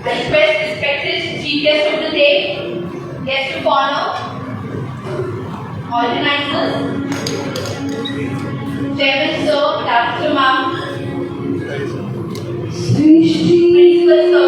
I request respected chief guest of the day, guest of honor, organizers, chairman sir, capital ma'am, principal sir,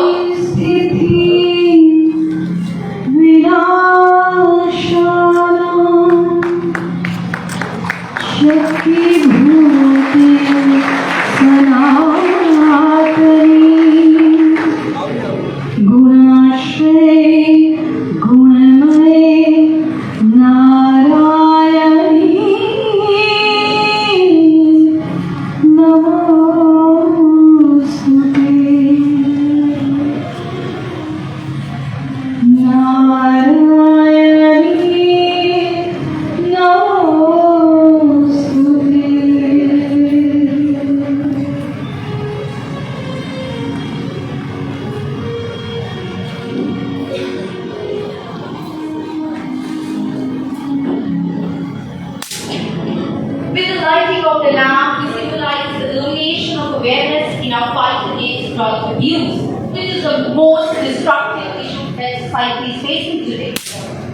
With the lighting of the lamp, we symbolize the illumination of awareness in our fight against drug abuse, which is the most destructive issue that society is facing today.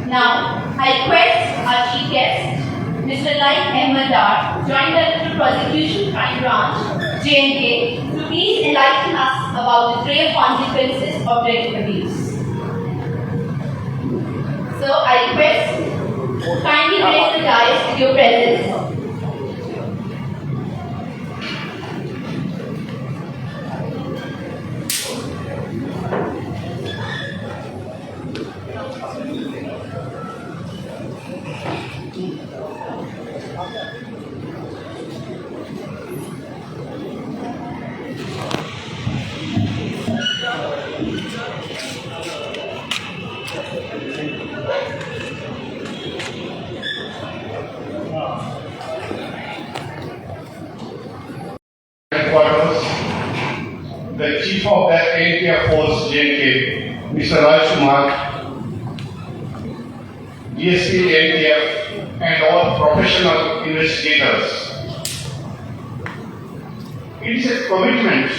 Now, I request our chief guest, Mr. Laik Ahmed Dar, Joint Director Prosecution Crime Branch, J&K, to please enlighten us about the grave consequences of drug abuse. So, I request kindly raise the dais with your presence. The Chief of the ANTF Force J&K, Mr. Rajkumar, DSP ANTF, and all professional investigators. It is a commitment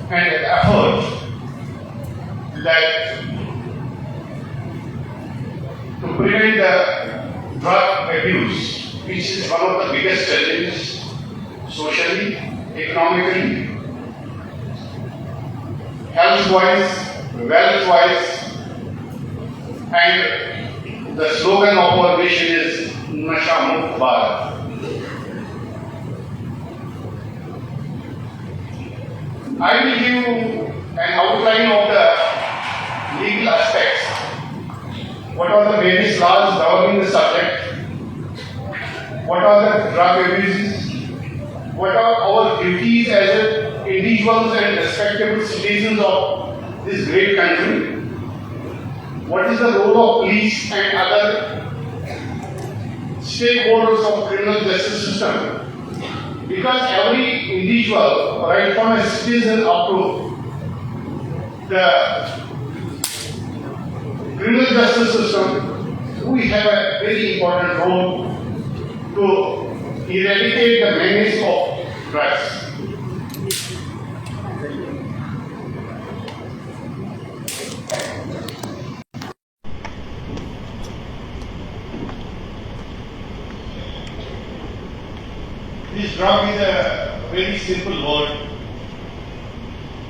and an effort that to prevent the drug abuse, which is one of the biggest challenges socially, economically, health-wise, wealth-wise, and the slogan of our mission is Nasha Mukt Bharat. I will give you an outline of the legal aspects. What are the various laws governing the subject? What are the drug abuses? What are our duties as individuals and respectable citizens of this great country? What is the role of police and other stakeholders of criminal justice system? Because every individual, right from a citizen up to the criminal justice system, we have a very important role to eradicate the menace of drugs. This drug is a very simple word,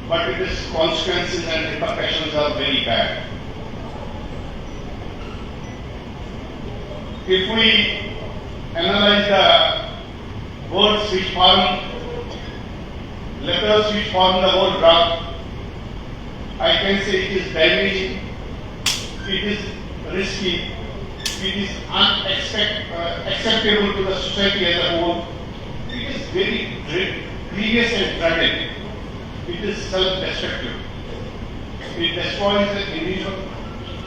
but its consequences and repercussions are very bad. If we analyze the words which form, letters which form the word drug, I can say it is damaging, it is risky, it is unacceptable to the society as a whole. It is very grievous and tragic. It is self-destructive. It destroys the individual,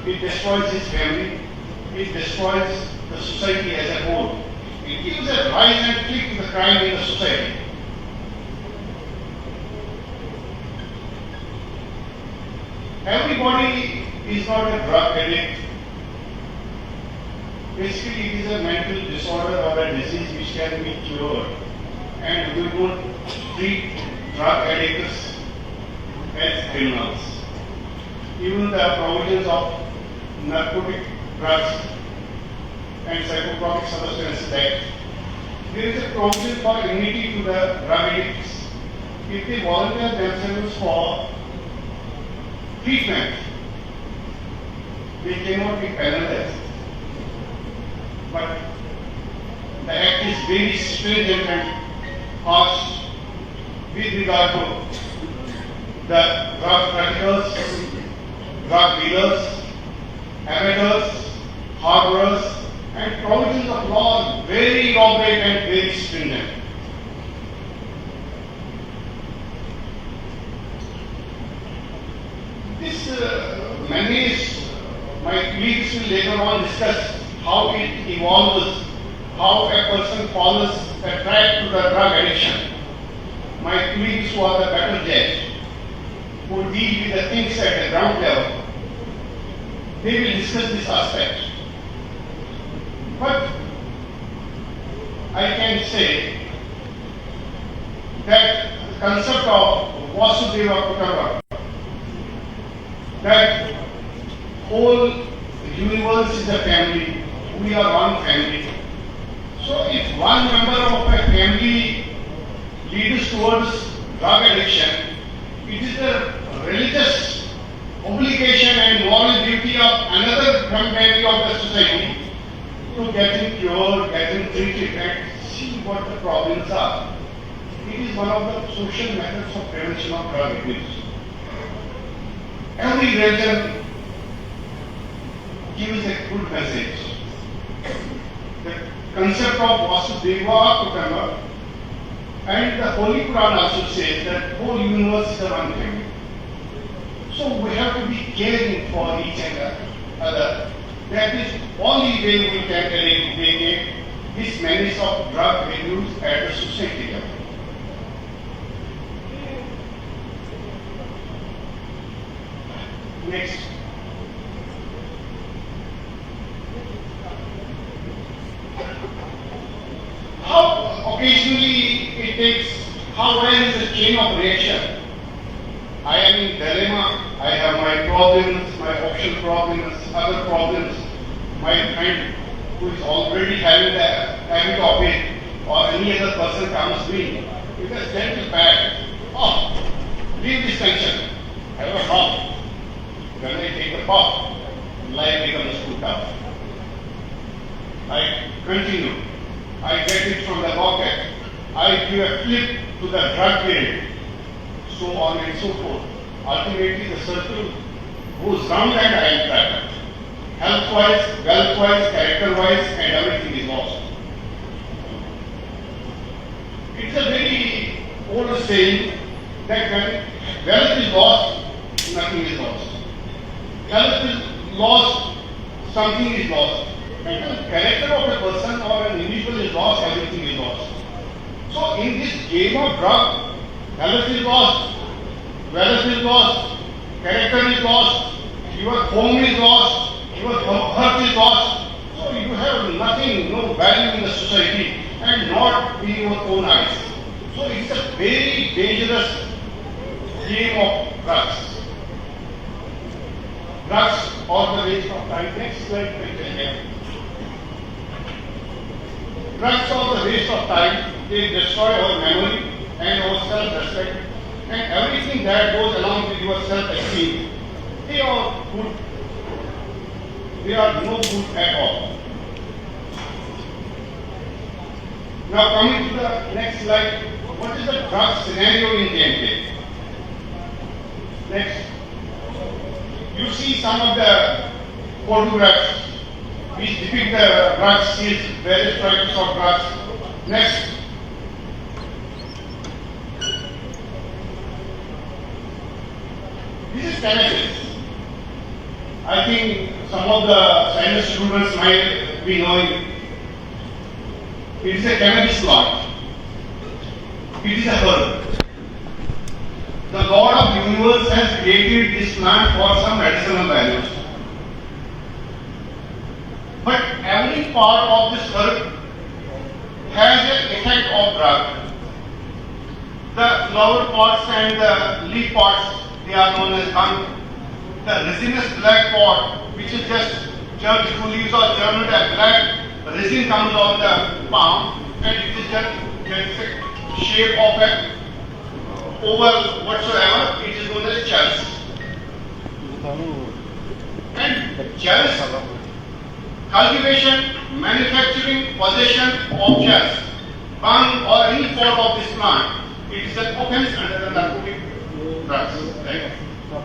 it destroys his family, it destroys the society as a whole. It gives a rise and kick to the crime in the society. Everybody is not a drug addict. Basically, it is a mental disorder or a disease which can be cured. And we don't treat drug addicts as criminals. even the provisions of narcotic drugs and psychotropic substances act, there is a provision for immunity to the drug addicts if they volunteer themselves for treatment. They cannot be penalized. But the act is very stringent and harsh with regard to the drug traffickers, drug dealers, amateurs, harborers, and provisions of law very elaborate and very stringent. This menace, my colleagues will later on discuss how it evolves, how a person falls a track to the drug addiction. My colleagues who are the better judge, who deal with the things at the ground level, they will discuss this aspect. But I can say that the concept of Vasudeva Kuటుంba, that whole universe is a family, we are one family. So if one member of a family leads towards drug addiction, it is the religious obligation and moral duty of another member of the society to get him cured, get him treated, and see what the problems are. It is one of the social methods of prevention of drug abuse. Every religion gives a good message. The concept of Vasudeva Kuటుంba and the Holy Quran also says that whole universe is a one family. So we have to be caring for each and other. That is only way we can eradicate this menace of drug abuse at the society level. Next. How occasionally it takes, how well is the chain of reaction? I am in dilemma, I have my problems, my option problems, other problems. My friend who is already having the habit of it, or any other person comes to me, it is gentle bad. Oh, leave this tension. Have a puff. When I take a puff, life becomes too tough. I continue. I get it from the pocket. I give a flip to the drug period. So on and so forth. Ultimately, the circle goes round and I am trapped. Health-wise, wealth-wise, character-wise, and everything is lost. It's a very old saying that when wealth is lost, nothing is lost. Health is lost, something is lost. And the character of a person or an individual is lost, everything is lost. So in this game of drug, health is lost, wealth is lost, character is lost, your home is lost, your health is lost. So you have nothing, no value in the society and not in your own eyes. So it's a very dangerous game of drugs. Drugs are the waste of time. Next slide, please. Drugs are the waste of time. They destroy our memory and our self-respect and everything that goes along with your self-esteem. They are good. They are no good at all. Now coming to the next slide, what is the drug scenario in DMK? Next. You see some of the photographs which depict the drugs, seals, various types of drugs. Next. This is cannabis. I think some of the science students might be knowing. It is a cannabis plant. It is a herb. The God of the universe has created this plant for some medicinal values. But every part of this herb has an effect of drug. The flower parts and the leaf parts, they are known as gum. the resinous black pot, which is just church leaves or churned and black resin comes on the palm, and it is just gets a shape of a oval whatsoever. It is known as chalice. And chalice cultivation, manufacturing, possession of chalice, bung or any form of this plant, it is an offense under the narcotic drugs. Right?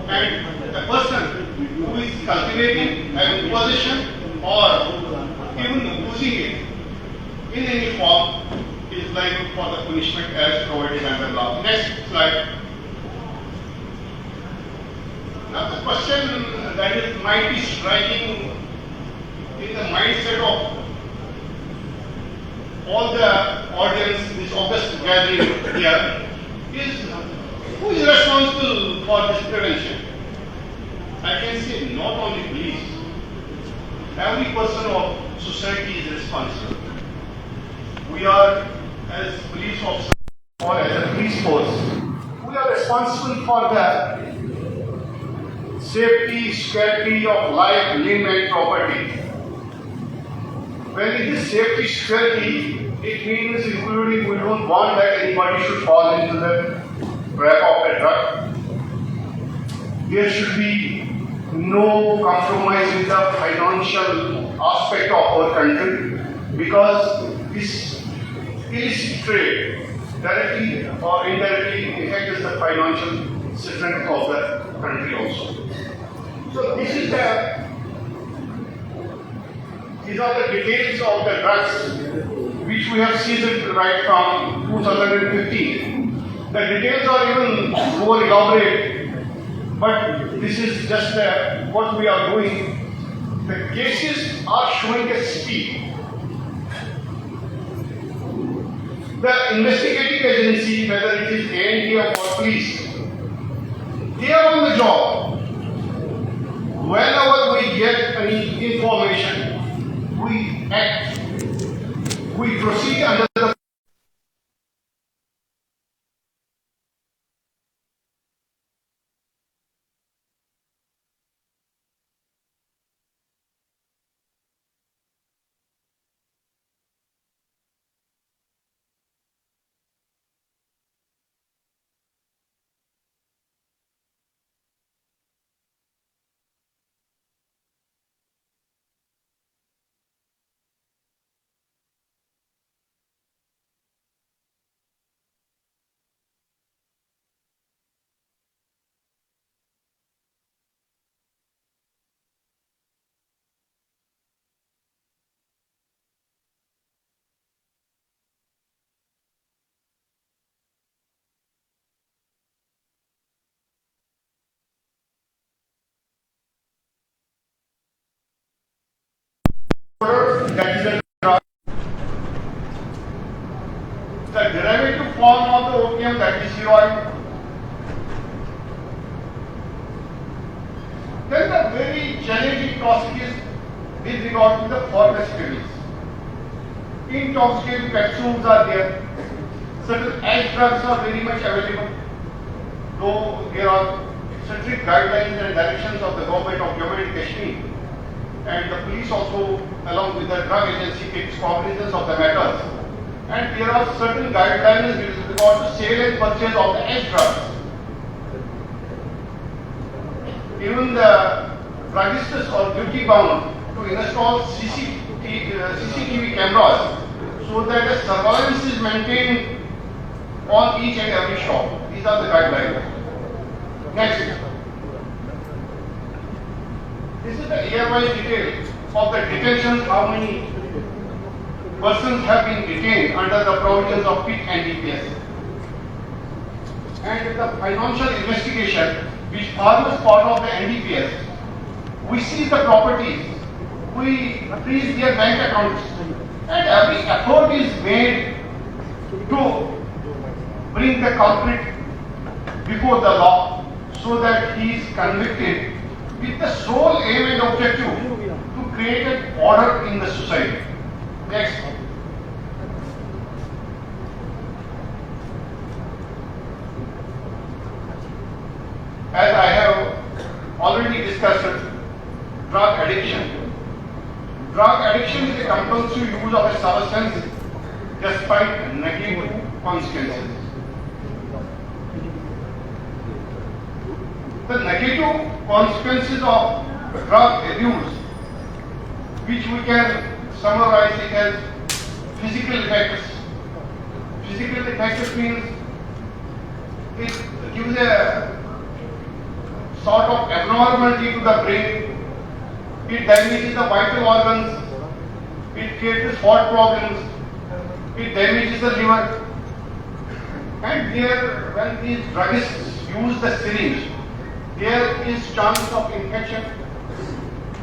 And the person who is cultivating, having possession, or even using it in any form is liable for the punishment as provided under law. Next slide. Now the question that might be striking in the mindset of all the audience, this august gathering here, is who is responsible for this prevention? I can say not only police, every person of society is responsible. We are, as police officers or as a police force, we are responsible for the safety, security of life, limb and property. When it is safety, security, it means including we don't want that anybody should fall into the trap of a drug. There should be no compromise with the financial aspect of our country, because this illicit trade directly or indirectly affects the financial strength of the country also. So these are the details of the drugs which we have seized right from 2015. The details are even more elaborate, but this is just what we are doing. The cases are showing a speed. The investigating agency, whether it is AND or police, they are on the job. Whenever we get any information, we act. We proceed under the that is the drug. The derivative form of the opium, that is heroin. Then the very challenging topic is with regard to the pharmaceuticals. Intoxicating capsules are there. Certain edge drugs are very much available. Though there are strict guidelines and directions of the government of Jammu and Kashmir, and the police also, along with the drug agency, takes cognizance of the matters. And there are certain guidelines with regard to sale and purchase of the edge drugs. Even the druggist's are duty bound to install CCTV cameras so that a surveillance is maintained on each and every shop. These are the guidelines. Next. This is the year-wise detail of the detentions, how many persons have been detained under the provisions of PIC and DPS. And the financial investigation, which forms part of the NDPS, we seize the properties, we freeze their bank accounts, and every effort is made to bring the culprit before the law so that he is convicted with the sole aim and objective to create an order in the society. Next. As I have already discussed, addiction. Drug addiction is a compulsive use of a substance despite negative consequences. The negative consequences of drug abuse, which we can summarize it as physical effects. Physical effects means it gives a sort of abnormality to the brain, it damages the vital organs, it creates heart problems, it damages the liver. And there, when these druggists use the syringe, there is chance of infection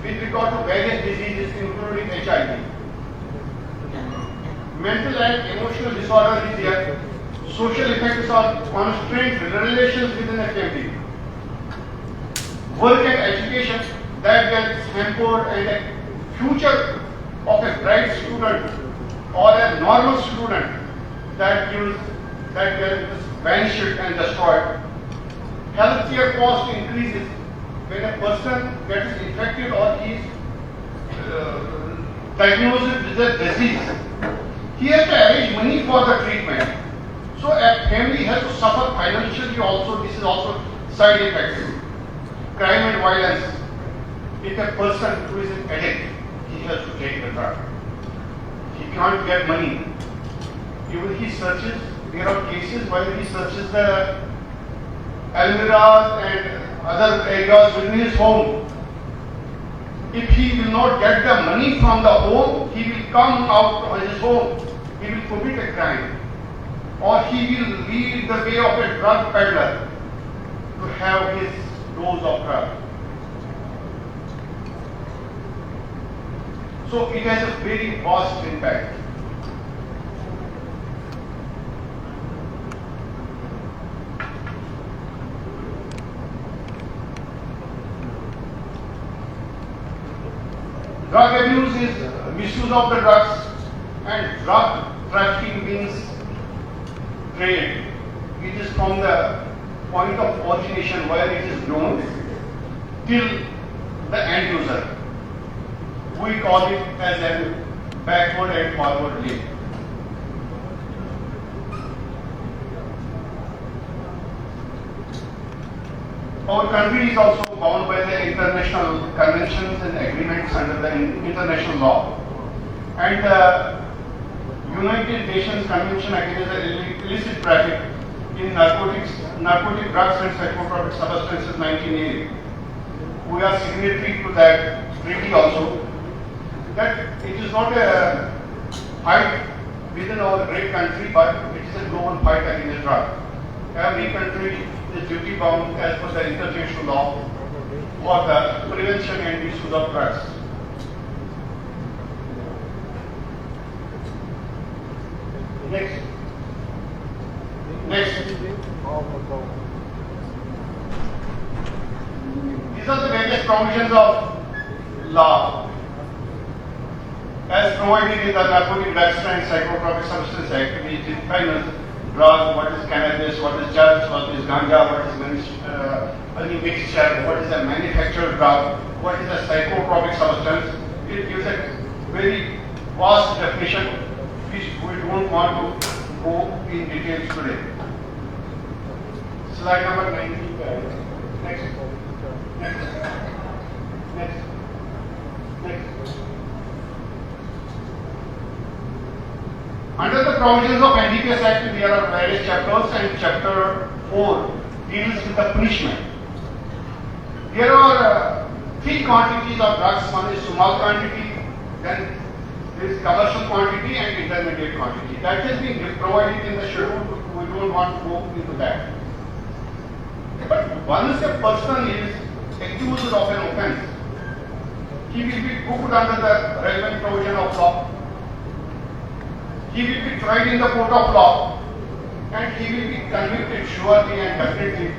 with regard to various diseases including HIV. Mental and emotional disorder is there. Social effects are constrained relations within a family. Work and education that gets hampered, and a future of a bright student or a normal student that gets vanished and destroyed. Healthcare cost increases when a person gets infected or is diagnosed with a disease. He has to arrange money for the treatment. So a family has to suffer financially also. This is also side effects. Crime and violence. If a person who is an addict, he has to take the drug. He can't get money. Even he searches, there are cases where he searches the almirahs and other areas within his home. If he will not get the money from the home, he will come out of his home. He will commit a crime. Or he will lead the way of a drug peddler to have his dose of drug. So it has a very vast impact. Drug abuse is misuse of the drugs, and drug trafficking means trade. It is from the point of origination where it is grown till the end user. We call it as a backward and forward link. Our country is also bound by the international conventions and agreements under the international law, and the United Nations Convention Against the Illicit Traffic in Narcotic Drugs and Psychotropic Substances 1980. We are signatory to that treaty also. That it is not a fight within our great country, but it is a global fight against drug. Every country is duty bound as per the international law for the prevention and misuse of drugs. Next. These are the various provisions of law as provided in the Narcotic Drugs and Psychotropic Substances Act, which defines drugs, what is cannabis, what is drugs, what is ganja, what is mixture, what is a manufactured drug, what is a psychotropic substance. It gives a very vast definition which we don't want to go in details today. Slide number 19. Next. Under the provisions of NDPS Act, there are various chapters, and chapter 4 deals with the punishment. There are three quantities of drugs. One is small quantity, then there is commercial quantity and intermediate quantity. That has been provided in the schedule. We don't want to go into that. But once a person is accused of an offence, he will be put under the relevant provision of law. He will be tried in the court of law, and he will be convicted surely and definitely.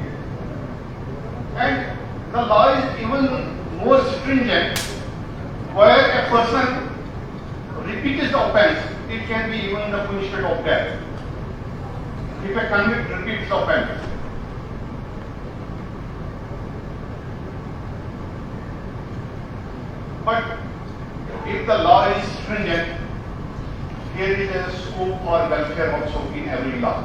And the law is even more stringent, where a person repeats the offence, it can be even the punishment of death. If a convict repeats the offence. But if the law is stringent, there is a scope for welfare also in every law.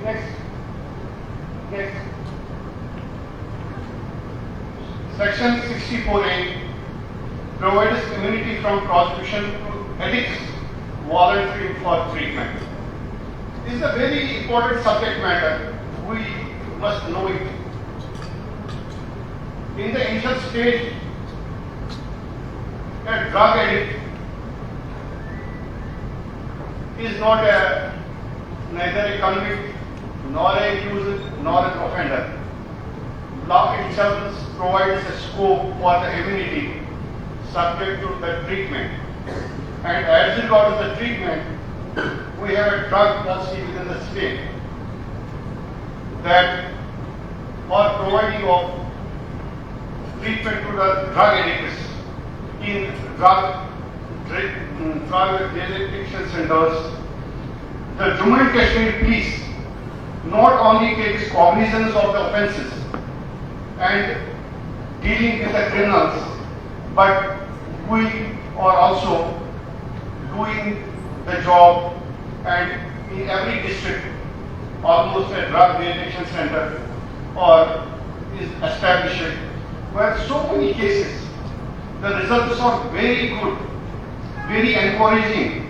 Next. Section 64A provides immunity from prosecution to addicts volunteering for treatment. This is a very important subject matter. We must know it. In the initial stage, a drug addict is not neither a convict, nor a accuser, nor an offender. Law itself provides a scope for the immunity subject to the treatment. And as regards the treatment, we have a drug policy within the state that for providing of treatment to the drug addicts in drug addiction centers, the Juvenile Custodial Police not only takes cognizance of the offences and dealing with the criminals, but we are also doing the job, and in every district almost a drug addiction center or is established where so many cases the results are very good, very encouraging.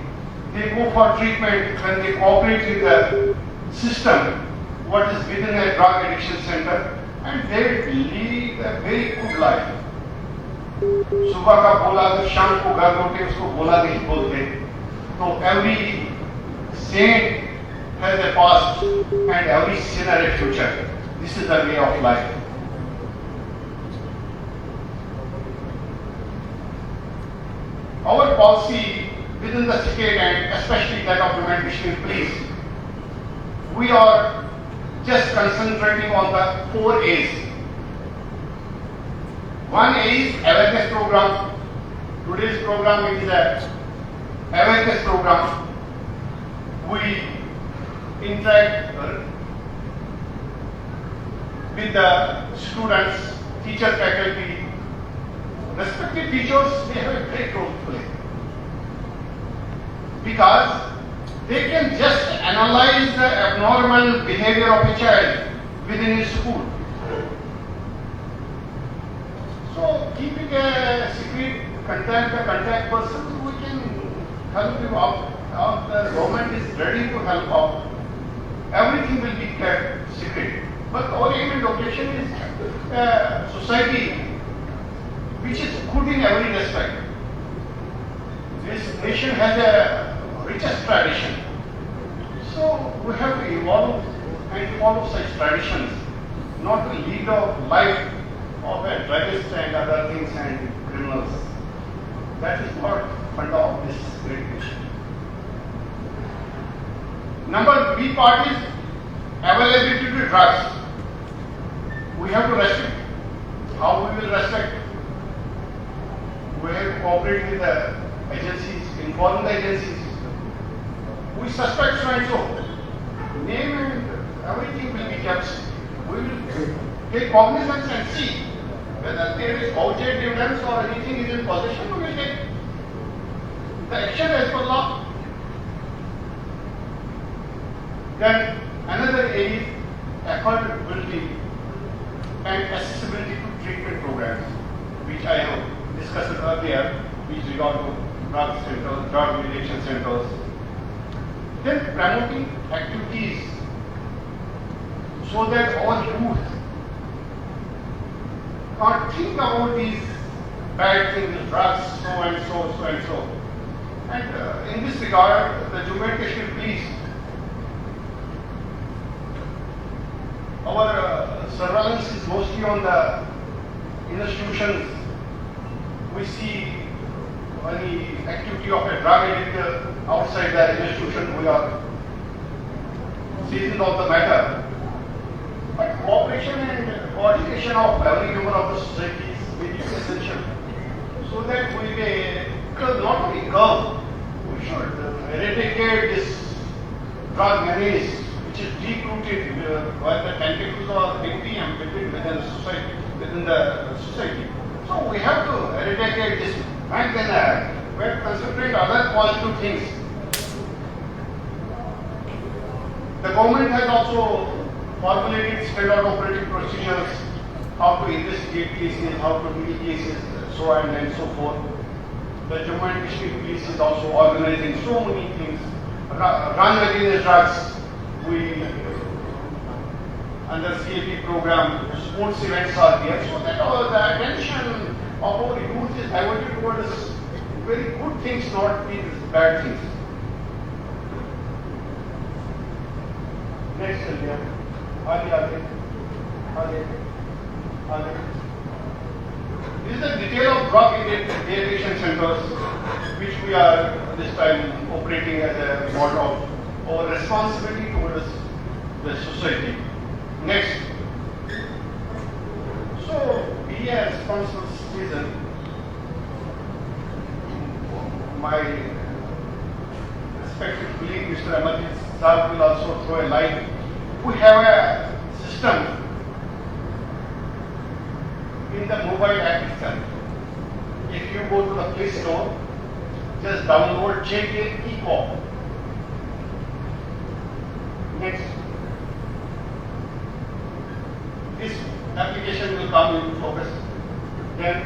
They go for treatment when they cooperate with the system what is within a drug addiction center, and they lead a very good life. सुबह का बोला तो शाम को घर लौटे उसको बोला नहीं बोलते. So every saint has a past and every sinner a future. This is the way of life. Our policy within the state and especially that of Juvenile Custodial Police, we are just concentrating on the 4 A's. One A is awareness program. Today's program is a awareness program. We interact with the students, teacher, faculty. Respective teachers, they have a great role to play because they can just analyze the abnormal behavior of a child within his school. So, keeping a secret contact person, we can help you out. The government is ready to help out. Everything will be kept secret. But our aim and objective is society which is good in every respect. This nation has a richest tradition. So we have to evolve and follow such traditions, not to lead a life of a druggist and other things and criminals. That is what funda of this great nation. Number B part is availability to drugs. We have to restrict. How we will restrict? We have to cooperate with the agencies, inform the agencies. We suspect so and so. Name and everything will be kept. We will take cognizance and see whether there is voucher evidence or anything is in possession. We will take the action as per law. Then another area is affordability and accessibility to treatment programs, which I have discussed earlier, with regard to drug centers, drug addiction centers. Then promoting activities so that our youth can't think about these bad things, drugs, so and so, so and so. And in this regard, the Juvenile Custodial Police, our surveillance is mostly on the institutions. We see any activity of a drug addict outside the institution, we are seizing of the matter. But cooperation and coordination of every member of the society is very essential, so that we may not only curb, we should eradicate this drug menace which is deep-rooted, where the tentacles are empty and within the society. So we have to eradicate this, and then we have to concentrate other positive things. The government has also formulated standard operating procedures, how to investigate cases, how to deal cases, so on and so forth. The Jammu and Kashmir police is also organizing so many things. Run against drugs, we under CAP program, sports events are there, so that the attention of our youth is diverted towards very good things, not these bad things. Next, India. This is the detail of drug derivation centers, which we are this time operating as a model of our responsibility towards the society. Next. So, be a responsible citizen. My respected colleague, Mr. Amarjit Sahab, will also throw a light. We have a system in the mobile app itself. If you go to the Play Store, just download JK eCop. Next. This application will come into focus. Then,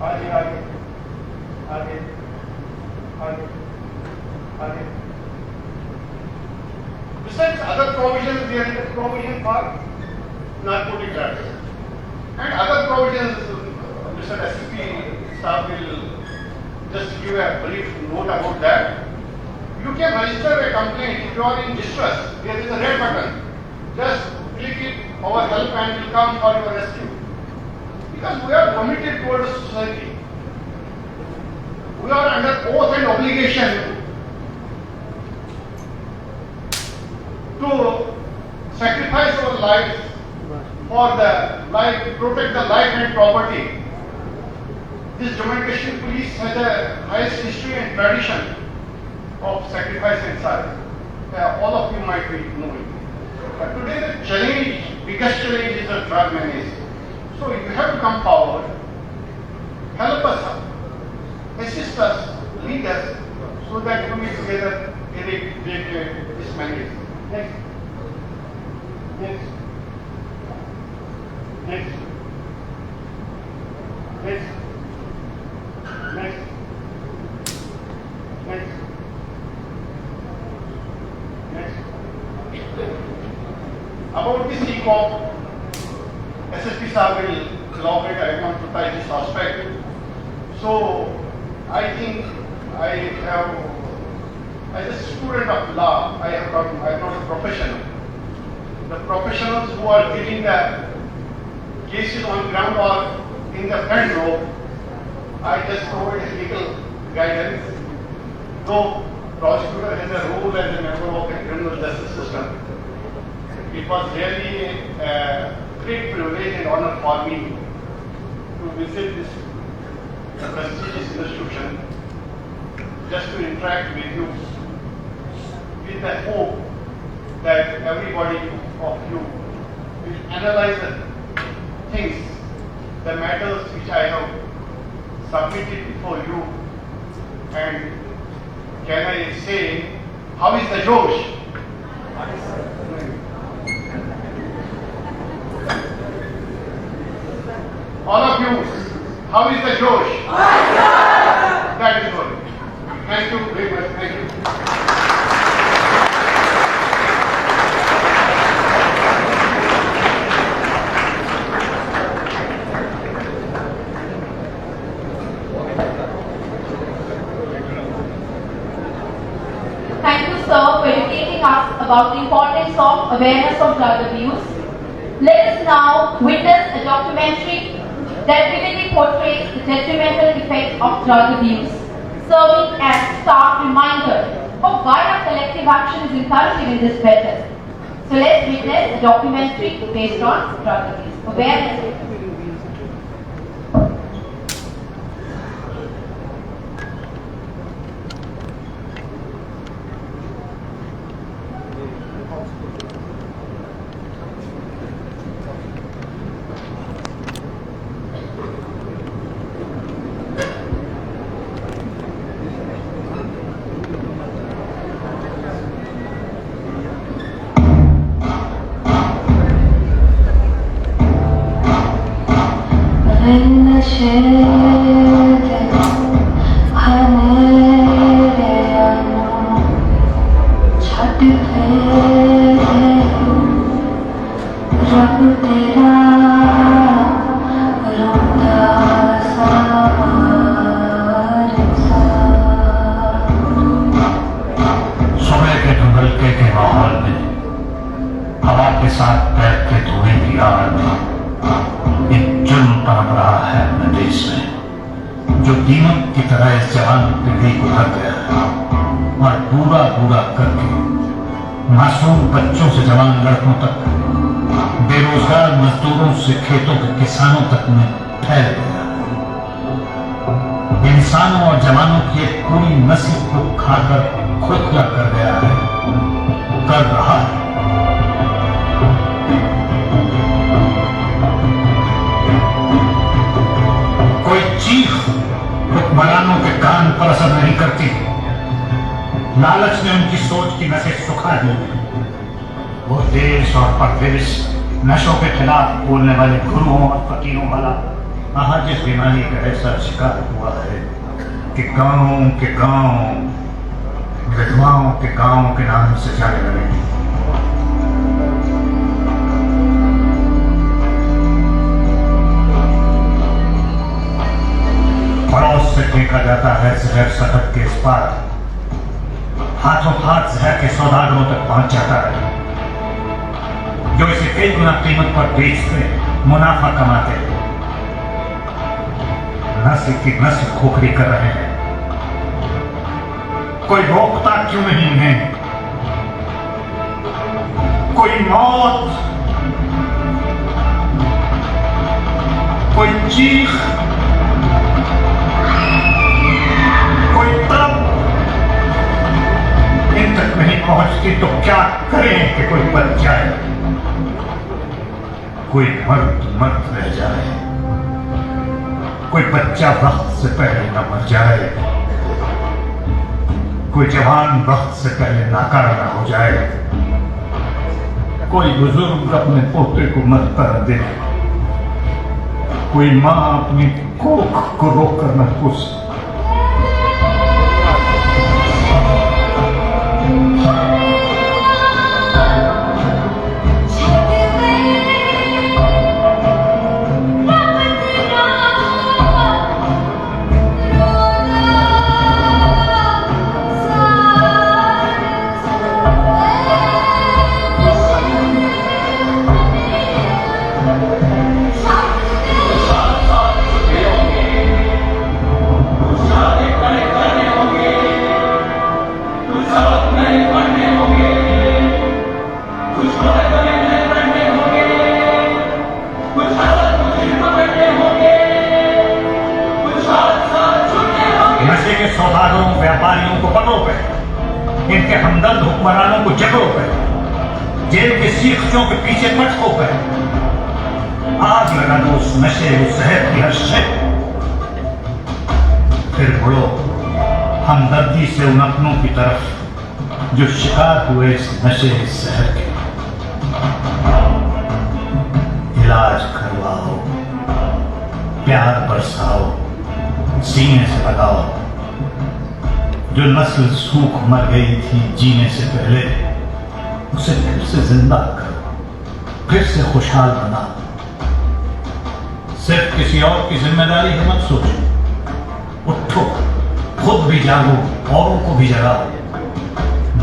आगे. Besides other provisions, there is a provision for narcotic drugs. And other provisions, Mr. SCP staff will just give a brief note about that. You can register a complaint if you are in distress. There is a red button. Just click it, our help and will come for your rescue. Because we are committed towards society. We are under oath and obligation to sacrifice our lives for the life, protect the life and property. This Jammu and Kashmir police has a highest history and tradition of sacrifice and service. All of you might be knowing. But today the challenge, biggest challenge is the drug menace. So you have to come forward, help us, assist us, lead us, so that we together eradicate this menace. Next. Next. Next. Next. Next. Next. Next. About this ECOP, SSP Sahab will elaborate. I want to tie this aspect. So, I think I have, as a student of law, I am not a professional. The professionals who are dealing the cases on ground or in the front row, I just provide legal guidance. Though prosecutor has a role as a member of the criminal justice system, it was really a great privilege and honor for me to visit this prestigious institution, just to interact with you, with the hope that everybody of you will analyze the things, the matters which I have submitted before you, and can I say, how is the Josh? All of you, how is the Josh? That is good. Thank you very much. Thank you. Thank you, sir, for educating us about the importance of awareness of drug abuse. Let us now witness a documentary that vividly portrays the detrimental effects of drug abuse, serving as stark reminder of why our collective action is encouraging in this better. So let's witness a documentary based on drug abuse. Awareness. सुबह के धुंधलके के माहौल में हवा के साथ बैठते धुएं की आड़ में एक जुल्म पनप रहा है अपने देश में, जो दीमक की तरह इस जवान पीढ़ी को भर गया है और पूरा पूरा करके मासूम बच्चों से जवान लड़कों तक, बेरोजगार मजदूरों से खेतों के किसानों तक में फैल गया। इंसानों और जवानों की एक पूरी नस्ल को खाकर खोखला कर गया है, कर रहा है। कोई चीख हुक्मरानों के कान पर असर नहीं करती। लालच ने उनकी सोच की नसें सुखा दी। वो देश और परदेश नशों के खिलाफ बोलने वाले गुरुओं और फकीरों वाला आज इस बीमारी का ऐसा शिकार हुआ है कि गांव विधवाओं के गांव के नाम से जाने लगे। पड़ोस से फेंका जाता है जहर सरहद के इस पार, हाथों हाथ जहर के सौदागरों तक पहुंच जाता है, जो इसे कई गुना कीमत पर बेचते मुनाफा कमाते हैं। नस्ल की नस्ल खोखली कर रहे हैं। कोई रोकता क्यों नहीं है? कोई मौत, कोई चीख, कोई तड़प इन तक नहीं पहुंचती तो क्या करें कि कोई बच जाए, कोई मर्द रह जाए, कोई बच्चा वक्त से पहले न मर जाए, कोई जवान वक्त से पहले नाकारा न हो जाए, कोई बुजुर्ग अपने पोते को मत कर दे, कोई मां अपनी कोख को रोककर न पूछ। नशे के सौदागरों व्यापारियों को पकड़ो पे, इनके हमदर्द हुक्मरानों को जकड़ो पे, जेल के सीखों के पीछे पटको पे, आग लगा दो उस नशे उस जहर की हर शय। फिर बढ़ो हमदर्दी से उन अपनों की तरफ जो शिकार हुए इस नशे इस जहर के। इलाज करवाओ, प्यार बरसाओ, सीने से लगाओ। जो नस्ल सूख मर गई थी जीने से पहले, उसे फिर से जिंदा करो, फिर से खुशहाल बनाओ। सिर्फ किसी और की जिम्मेदारी है मत सोचो, उठो, खुद भी जागो, औरों को भी जगाओ।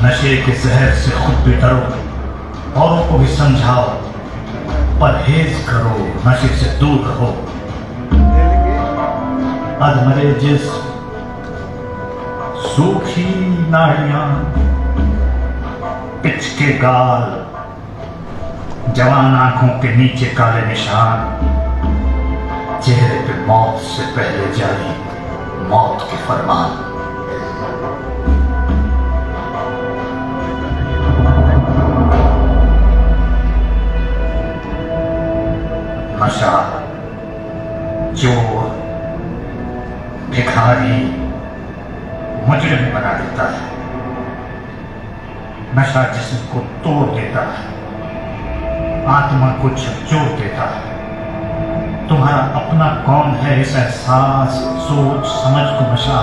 नशे के जहर से खुद भी डरो, औरों को भी समझाओ। परहेज करो, नशे से दूर रहो। अधमरे जिस्म, सूखी नाड़ियां, पिच के गाल, जवान आंखों के नीचे काले निशान, चेहरे पे मौत से पहले जारी मौत के फरमान। नशा चोर, भिखारी, मुजरिम बना देता है। नशा जिस्म को तोड़ देता है, आत्मा को झकझोर देता है, तुम्हारा अपना कौन है इस एहसास, सोच, समझ को नशा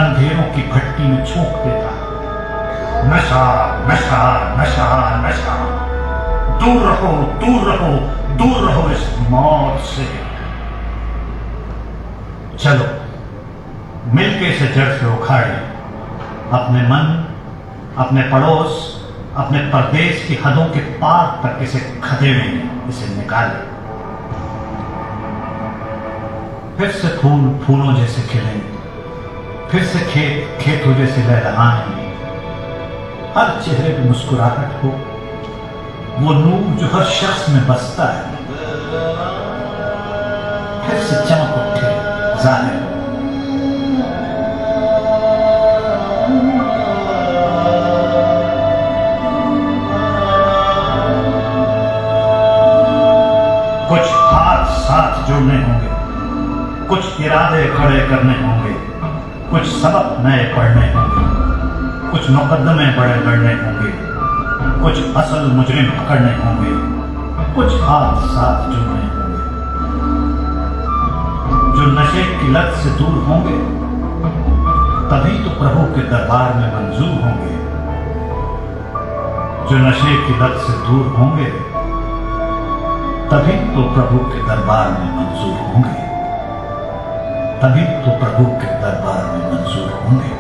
अंधेरों की भट्टी में झोंक देता है। नशा नशा नशा नशा, दूर रहो दूर रहो दूर रहो इस मौत से। चलो मिलके इसे जड़ से उखाड़े, अपने मन, अपने पड़ोस, अपने परदेश की हदों के पार तक इसे खदेड़ें, इसे निकालें। फिर से फूल फूलों जैसे खिलें, फिर से खेत खेतों जैसे लहराएं, हर चेहरे पे मुस्कुराहट हो, वो नूर जो हर शख्स में बसता है फिर से चमक उठे, जाहिर हो। कुछ हाथ साथ जोड़ने होंगे, कुछ इरादे खड़े करने होंगे, कुछ सबक नए पढ़ने होंगे, कुछ मुकदमे बड़े लड़ने होंगे, कुछ असल मुजरिम पकड़ने होंगे, कुछ हाथ साथ जोड़ने होंगे। जो नशे की लत से दूर होंगे तभी तो प्रभु के दरबार में मंजूर होंगे। जो नशे की लत से दूर होंगे तभी तो प्रभु के दरबार में मंजूर होंगे, तभी तो प्रभु के दरबार में मंजूर होंगे।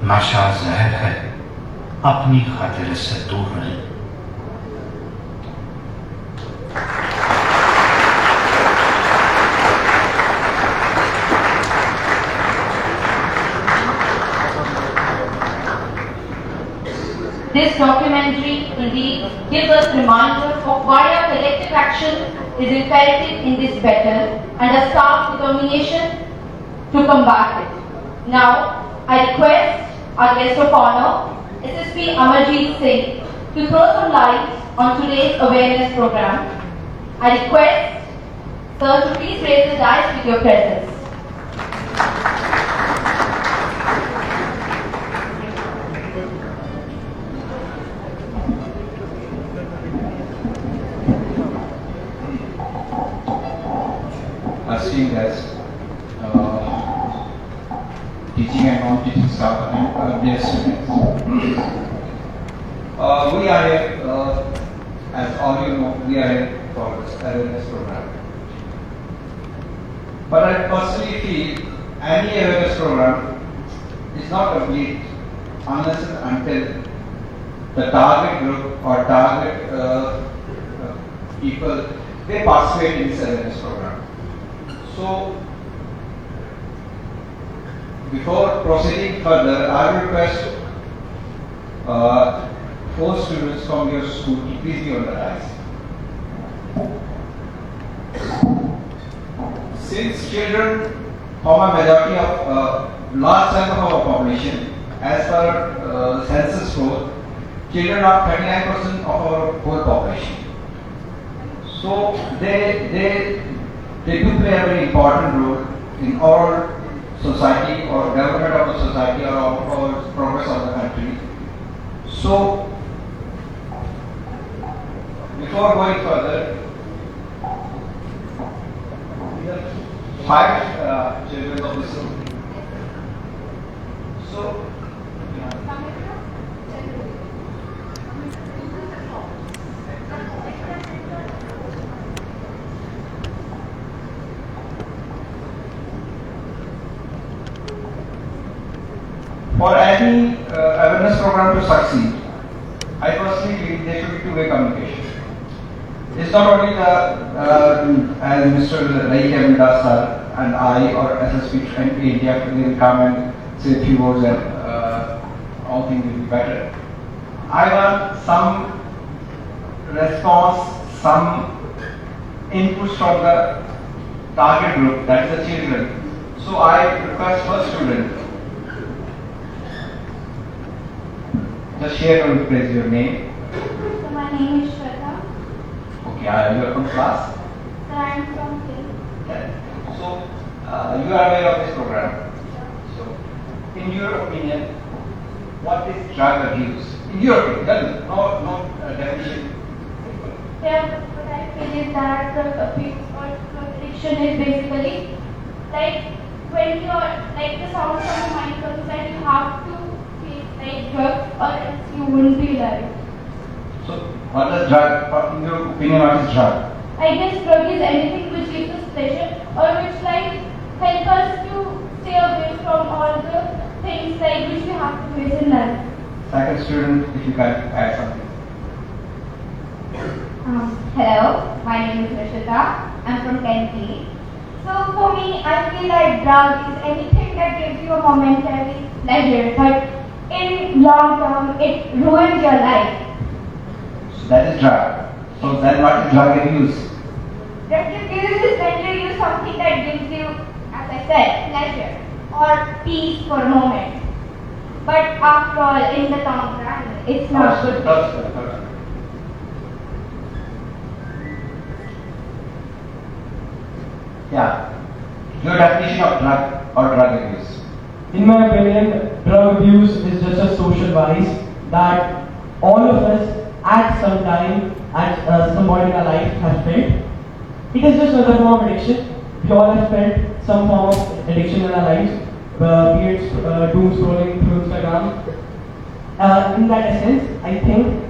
नशा जहर है, अपनी खातिर इससे दूर रहें। This documentary indeed gives us reminder of why our collective action is imperative in this battle and a stark determination to combat it. Now, I request our guest of honor, SSP Amarjeet Singh, to throw some light on today's awareness program. I request sir to please raise the dice with your presence. Esteemed guests, teaching and non-teaching staff and dear students. We are here, as all you know, we are here for this awareness program. But I personally feel any awareness program is not complete unless and until the target group or target people, they participate in this awareness program. So, before proceeding further, I will request 4 students from your school to please be on the dais. Since children form a majority of large chunk of our population, as per census growth, children are 39% of our whole population. So they do play a very important role in all society or development of the society or progress of the country. So, before going further, we have 5 children of this room. So, for any awareness program to succeed, I personally believe there should be two-way communication. It's not only as Mr. Rai Kamidas sir and I or SSP and India will come and say a few words and all things will be better. I want some response, some inputs from the target group, that is the children, So I request first student, just share or praise your name. So my name is Shweta. Okay, you are from class? So I am from Delhi. Yeah. So you are aware of this program. So in your opinion, what is drug abuse? In your opinion, no definition. Yeah, what I feel is that drug abuse or drug addiction is basically like when you're like the sound from your mind comes that you have to take like drugs or else you wouldn't be alive. So what is drug? In your opinion, what is drug? I guess drug is anything which gives us pleasure or which like help us to stay away from all the things like which we have to face in life. Second student, if you can add something. Hello, my name is Rishita. I'm from 10th. So for me, I feel like drug is anything that gives you a momentary pleasure, but in long term, it ruins your life. So that is drug. So then what is drug abuse? Drug abuse is when you use something that gives you, as I said, pleasure or peace for a moment. But after all, in the long run, it's not good. Yeah. Your definition of drug or drug abuse. In my opinion, drug abuse is just a social vice that all of us at some time, at some point in our life have felt. It is just another form of addiction. We all have felt some form of addiction in our lives, be it doom scrolling through Instagram. In that essence, I think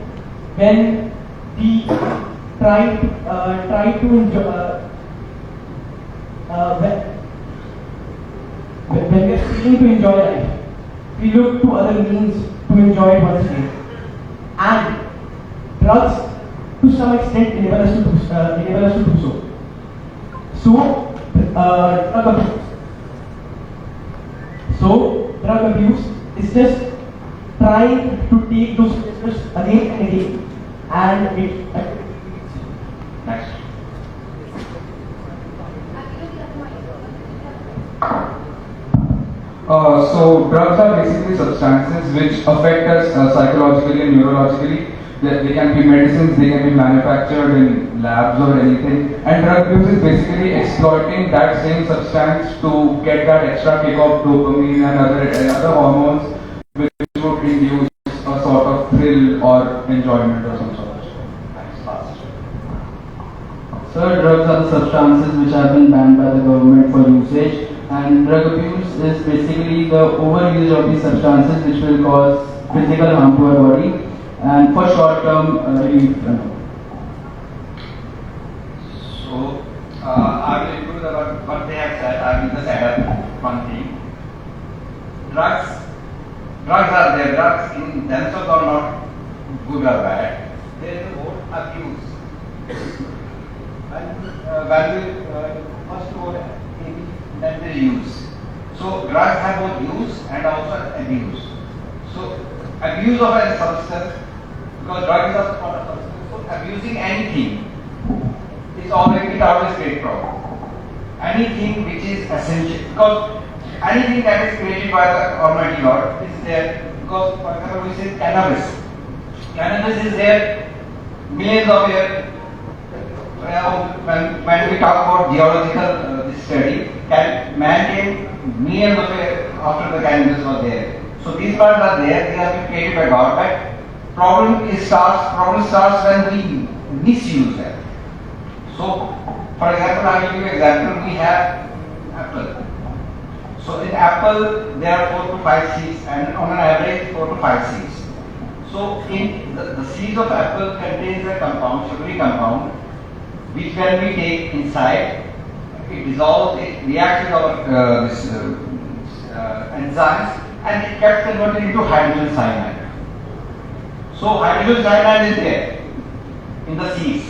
when we try to enjoy, when we are seeking to enjoy life, we look to other means to enjoy it once again. And drugs, to some extent, enable us to do so. Drug abuse is just trying to take those pleasures again and again, and it. Next. So drugs are basically substances which affect us psychologically and neurologically. They can be medicines, they can be manufactured in labs or anything. And drug use is basically exploiting that same substance to get that extra kick of dopamine and other hormones which would induce a sort of thrill or enjoyment or some sort. Sir, drugs are the substances which have been banned by the government for usage, and drug abuse is basically the overuse of these substances which will cause physical harm to our body and for short-term relief. So I will include what they have said. I will just add up one thing. Drugs are there. Drugs in themselves are not good or bad. There is a word abuse. Value first word that they use. So drugs have both use and also abuse. So abuse of a substance, because drug is a sort of substance, so abusing anything is always great problem. Anything which is essential, because anything that is created by the Almighty God is there. Because for example we say cannabis. Cannabis is there millions of years. When we talk about geological study, man came millions of years after the cannabis was there. So these plants are there, they have been created by God, but problem starts when we misuse them. So, for example, I will give you an example. We have apple. So in apple there are 4 to 5 seeds, and on an average 4 to 5 seeds. So in the seeds of apple contains a compound, sugary compound, which when we take inside, it dissolves, it reacts with our enzymes, and it gets converted into hydrogen cyanide. So hydrogen cyanide is there in the seeds,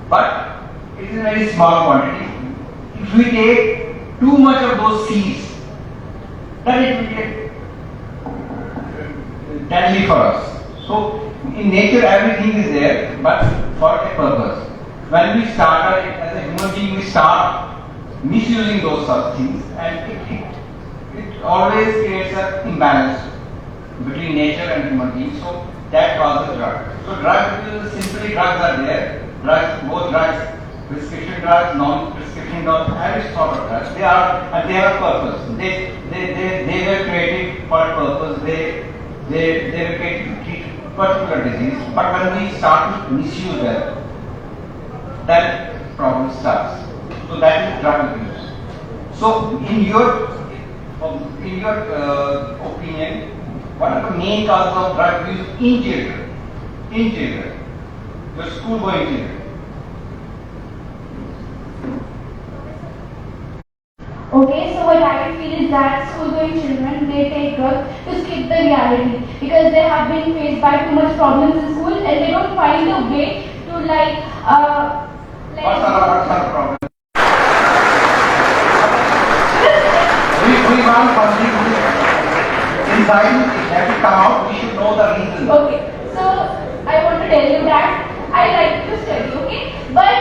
but it is in a very small quantity. If we take too much of those seeds, then it will get deadly for us. So in nature everything is there, but for a purpose. When we start as a human being, we start misusing those such things, and it always creates an imbalance between nature and human beings. So that causes drug. So drug is simply drugs are there. Drugs, both drugs, prescription drugs, non-prescription drugs, every sort of drugs. They are and they have a purpose. They were created for a purpose. They were created to treat particular disease. But when we start to misuse them, then problem starts. So that is drug abuse. So in your opinion, what are the main causes of drug abuse in children? In children, your school-going children. Okay, so what I feel is that school-going children, they take drugs to skip the reality because they have been faced by too much problems in school and they don't find a way to What sort of problem? We want something inside, it has to come out, we should know the reason. Okay, so I want to tell you that I like to study, okay? But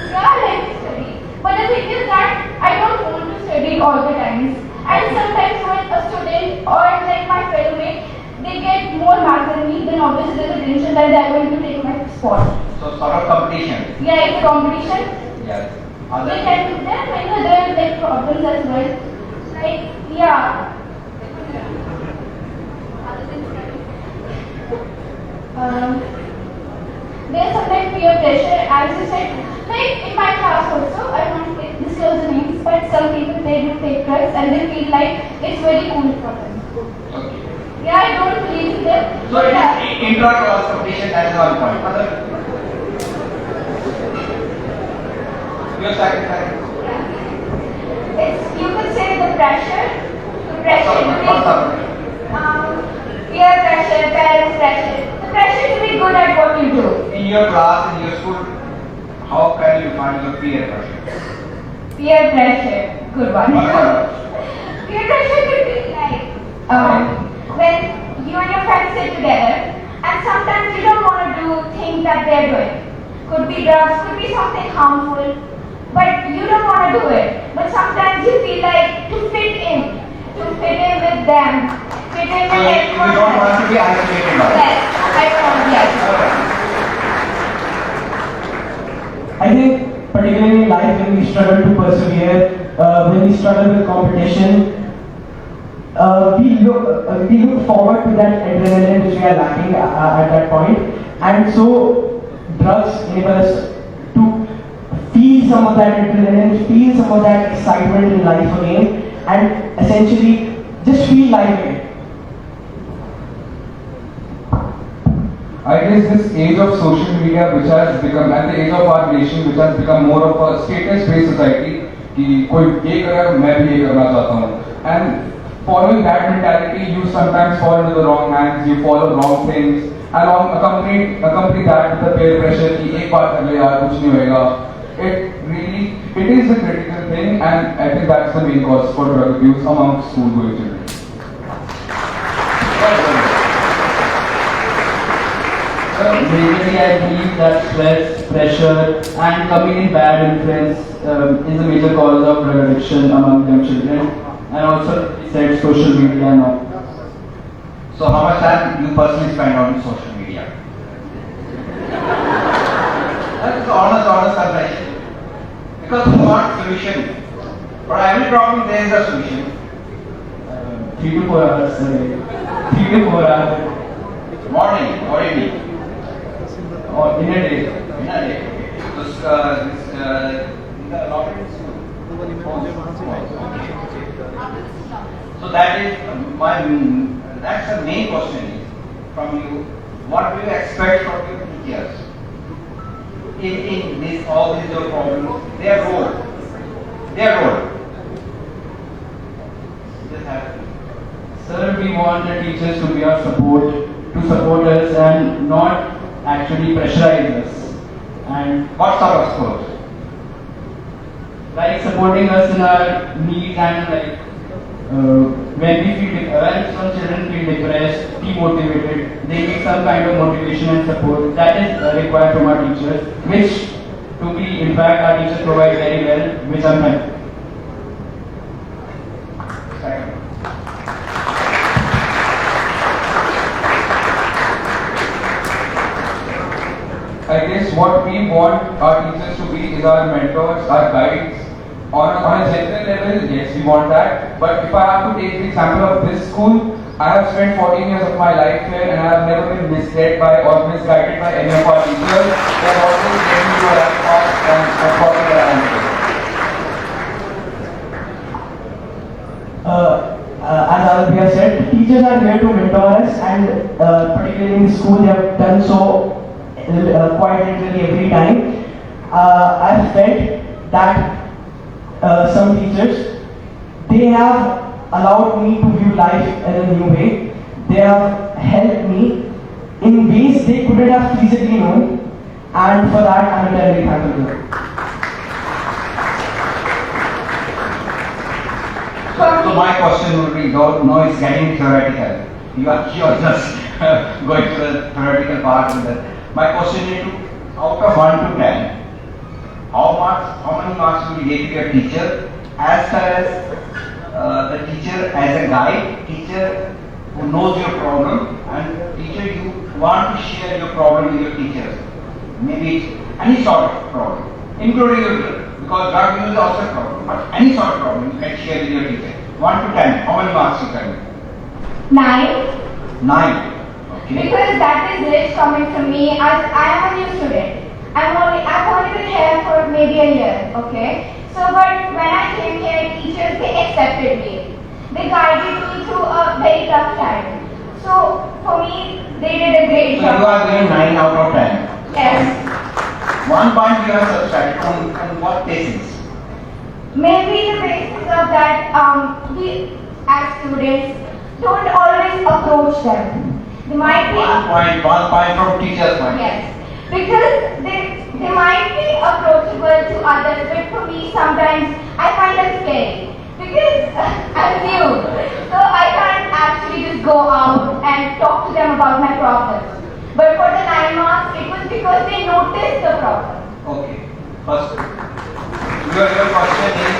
yeah, I like to study. But the thing is that I don't want to study all the times. And sometimes when a student or like my fellow mate, they get more marks than me, then obviously there's a tension that they are going to take my spot. So sort of competition. Yeah, it's a competition. Yes. There are many other like problems as well. Like, yeah. There's sometimes peer pressure, as you said. Like in my class also, I won't disclose the names, but some people they do take drugs and they feel like it's very cool for them. Okay. Yeah, I don't believe in them. So it is intra-class competition, that is one point. Other? Your second. It's, you could say the pressure What's up? peer pressure, parents pressure. The pressure to be good at what you do. In your class, in your school, how can you find your peer pressure? Peer pressure, good one. Peer pressure could be like when you and your friends sit together and sometimes you don't want to do things that they're doing. Could be drugs, could be something harmful, but you don't want to do it. But sometimes you feel like to fit in with them, fit in with everyone. You don't want to be isolated now. Yes, I don't want to be isolated. I think particularly in life when we struggle to persevere, when we struggle with competition, we look forward to that adrenaline which we are lacking at that point, and so drugs enable us to feel some of that adrenaline, feel some of that excitement in life again, and essentially just feel life again. I guess this age of social media which has become, and the age of our nation which has become more of a status-based society, कि कोई ये कर मैं भी ये करना चाहता हूँ, and following that mentality you sometimes fall into the wrong hands, you follow wrong things, and accompany that with the peer pressure कि एक बार कर ले यार कुछ नहीं होएगा. It is a critical thing, and I think that's the main cause for drug abuse among school-going children. Basically, I believe that stress, pressure, and coming in bad influence is a major cause of drug addiction among young children, and also he said social media and all. So how much time you personally spend on social media? That is honest confession. Because we want solution. For every problem there is a solution. 3 to 4 hours a day. 3 to 4 hours. Morning or evening? Or in a day. In a day. So these are allotted in school. So that is that's the main question from you. What do you expect from your teachers? In this, all these your problems, their role. Just have Sir, we want the teachers to be our support, to support us and not actually pressurize us. And what sort of support? like supporting us in our needs and like when some children feel depressed, demotivated, they need some kind of motivation and support. That is required from our teachers, which to be in fact our teachers provide very well, which I'm happy. is our mentors, our guides. On a general level, yes, we want that. But if I have to take the example of this school, I have spent 14 years of my life here and I have never been misled by or misguided by any of our teachers. They have always led me to a right path and followed their answers. As Alvia said, teachers are here to mentor us, and particularly in school, they have done so quite literally every time. I've felt that some teachers, they have allowed me to view life in a new way. They have helped me in ways they couldn't have feasibly known, and for that I'm eternally thankful. So my question would be, no, it's getting theoretical. You're just going to the theoretical part of that. My question is, out of 1 to 10, how many marks will you give to your teacher as far as the teacher as a guide, teacher who knows your problem, and teacher you want to share your problem with your teachers? Maybe it's any sort of problem, including your, because drug use is also a problem, but any sort of problem you can share with your teacher. 1 to 10, how many marks you can give? 9. 9. Okay. Because that is rich coming from me, as I am a new student. I've only been here for maybe a year, okay? So, but when I came here, teachers, they accepted me. They guided me through a very tough time. So, for me, they did a great So you job. are giving 9 out of 10. Yes. 1 point you have subtracted on what basis? Maybe the basis of that, we as students don't always approach them. They might be 1 point from teacher's point. yes, because they might be approachable to others, but for me sometimes I find them scary because I'm new, so I can't actually just go out and talk to them about my problems. But for the 9 marks, it was because they noticed the problem. Okay. First, your question is,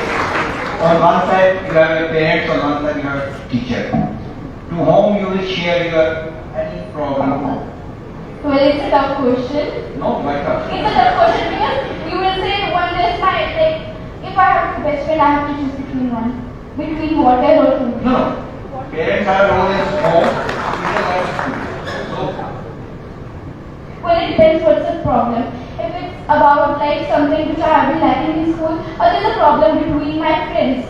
on one side you have your parents, on one side you have teacher. To whom you will share your any problem? Well, it's a tough question. No, my God. It's a tough question because you will say one is my, like, if I have a best friend, I have to choose between one. Between water or food. No. Parents have role in home, teachers are school. So, Well, it depends what's the problem. If it's about like something which I have been lacking in school, or there's a problem between my friends.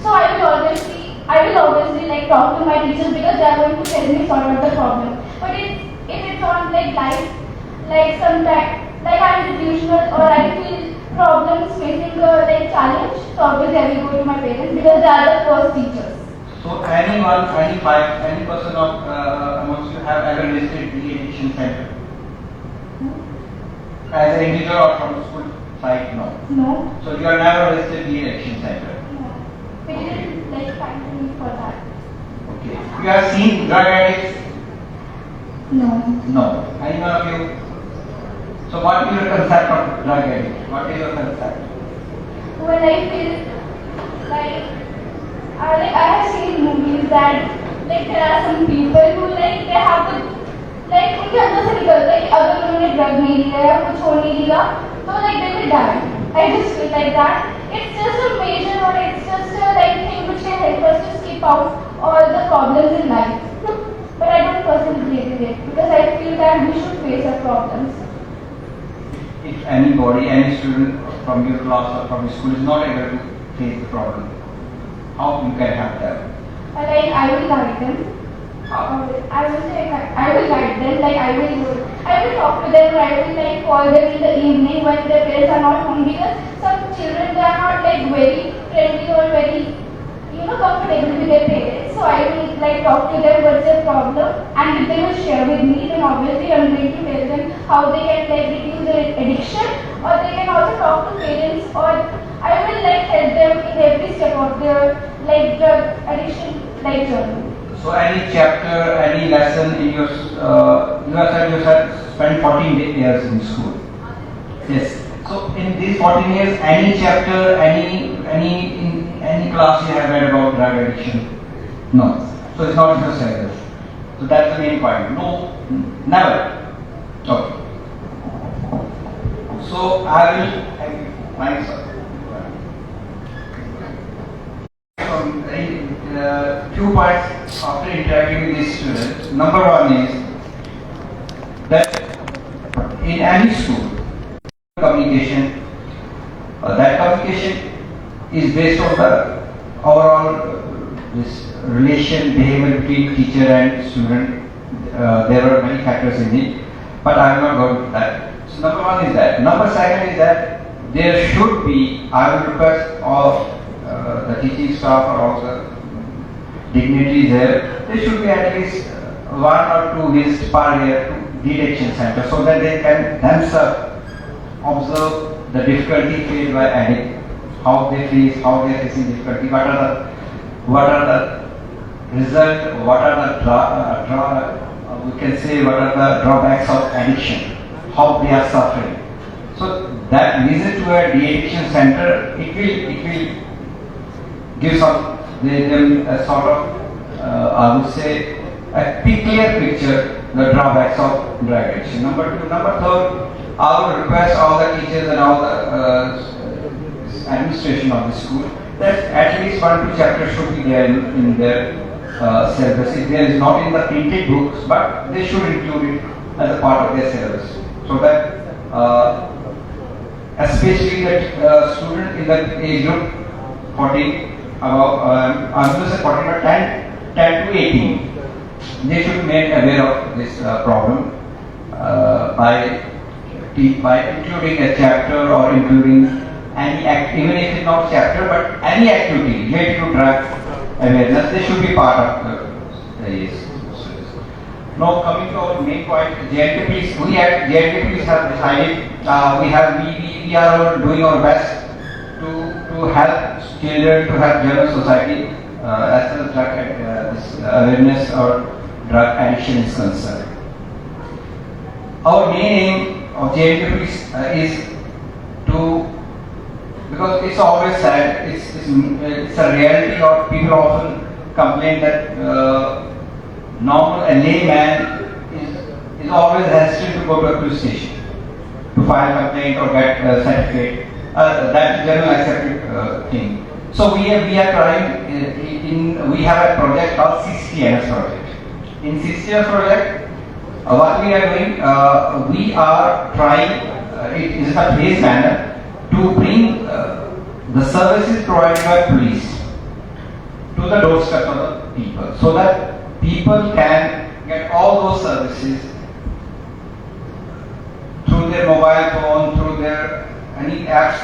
So I will obviously like talk to my teachers because they are going to tell me sort out the problem. But if it's on like life, like sometimes like I'm delusional or I feel problems facing a like challenge, so obviously I will go to my parents because they are the first teachers. so any person of amongst you have ever visited the addiction center? As an individual or from the school side? No. No. So you have never visited the addiction center? No. We didn't like find a need for that. Okay. You have seen drug addicts? No. No. Any one of you? So what is your concept of drug addict? What is your concept? When I feel like I have seen movies that like there are some people who like they have the like उनके अंदर से निकलता है कि अगर उन्होंने drug नहीं लिया या कुछ और नहीं लिया तो like they will die. I just feel like that. It's just a major or it's just a like thing which can help us to skip out all the problems in life. But I don't personally believe in it because I feel that we should face our problems. If anybody, any student from your class or from your school is not able to face the problem, how you can help them? Like I will guide them. How? I will guide them. Like I will talk to them. Or I will like call them in the evening when their parents are not home because some children they are not like very friendly or very comfortable with their parents. So I will like talk to them what's their problem, and if they will share with me, then obviously I'm going to tell them how they can like reduce their addiction, or they can also talk to parents, or I will like help them in every step of their like drug addiction like journey. So any chapter, any lesson in your, you have spent 14 years in school. Yes. So in these 14 years, any chapter, any class you have read about drug addiction? No. So it's not just like this. So that's the main point. No, never. Okay. So I will Thanks, sir. Few points after interacting with these students. Number one is that in any school, communication, that communication is based on the overall this relation, behavior between teacher and student. There are many factors in it, but I am not going to that. So number one is that. Number second is that there should be, I will request of the teaching staff or also dignitaries there should be at least one or two visits per year to detection center so that they can themselves observe the difficulty faced by addict, how they face, how they are facing difficulty, what are the result, what are the we can say what are the drawbacks of addiction, how they are suffering. So that visit to a de-addiction center, it will give them a sort of, I would say, a clear picture, the drawbacks of drug addiction. Number two. Number third, I would request all the teachers and all the administration of the school that at least 1 or 2 chapters should be there in their syllabus. If there is not in the printed books, but they should include it as a part of their syllabus. So that especially that student in the age group 14, I'm going to say 14 or 10 to 18, they should be made aware of this problem by including a chapter or including any act, even if it's not chapter, but any activity related to drug awareness, they should be part of this. Now coming to our main point, JNK police have decided we are doing our best to help children, to help general society as far as drug this awareness or drug addiction is concerned. Our main aim of JNK police is to, because it's always sad, it's a reality, or people often complain that a layman is always hesitant to go to a police station to file a complaint or get a certificate. That's a general accepted thing. So we are trying, we have a project called 60NS project. In 60NS project, what we are doing, we are trying, it is a phased manner, to bring the services provided by police to the doorstep of the people, so that people can get all those services through their mobile phone, through their any apps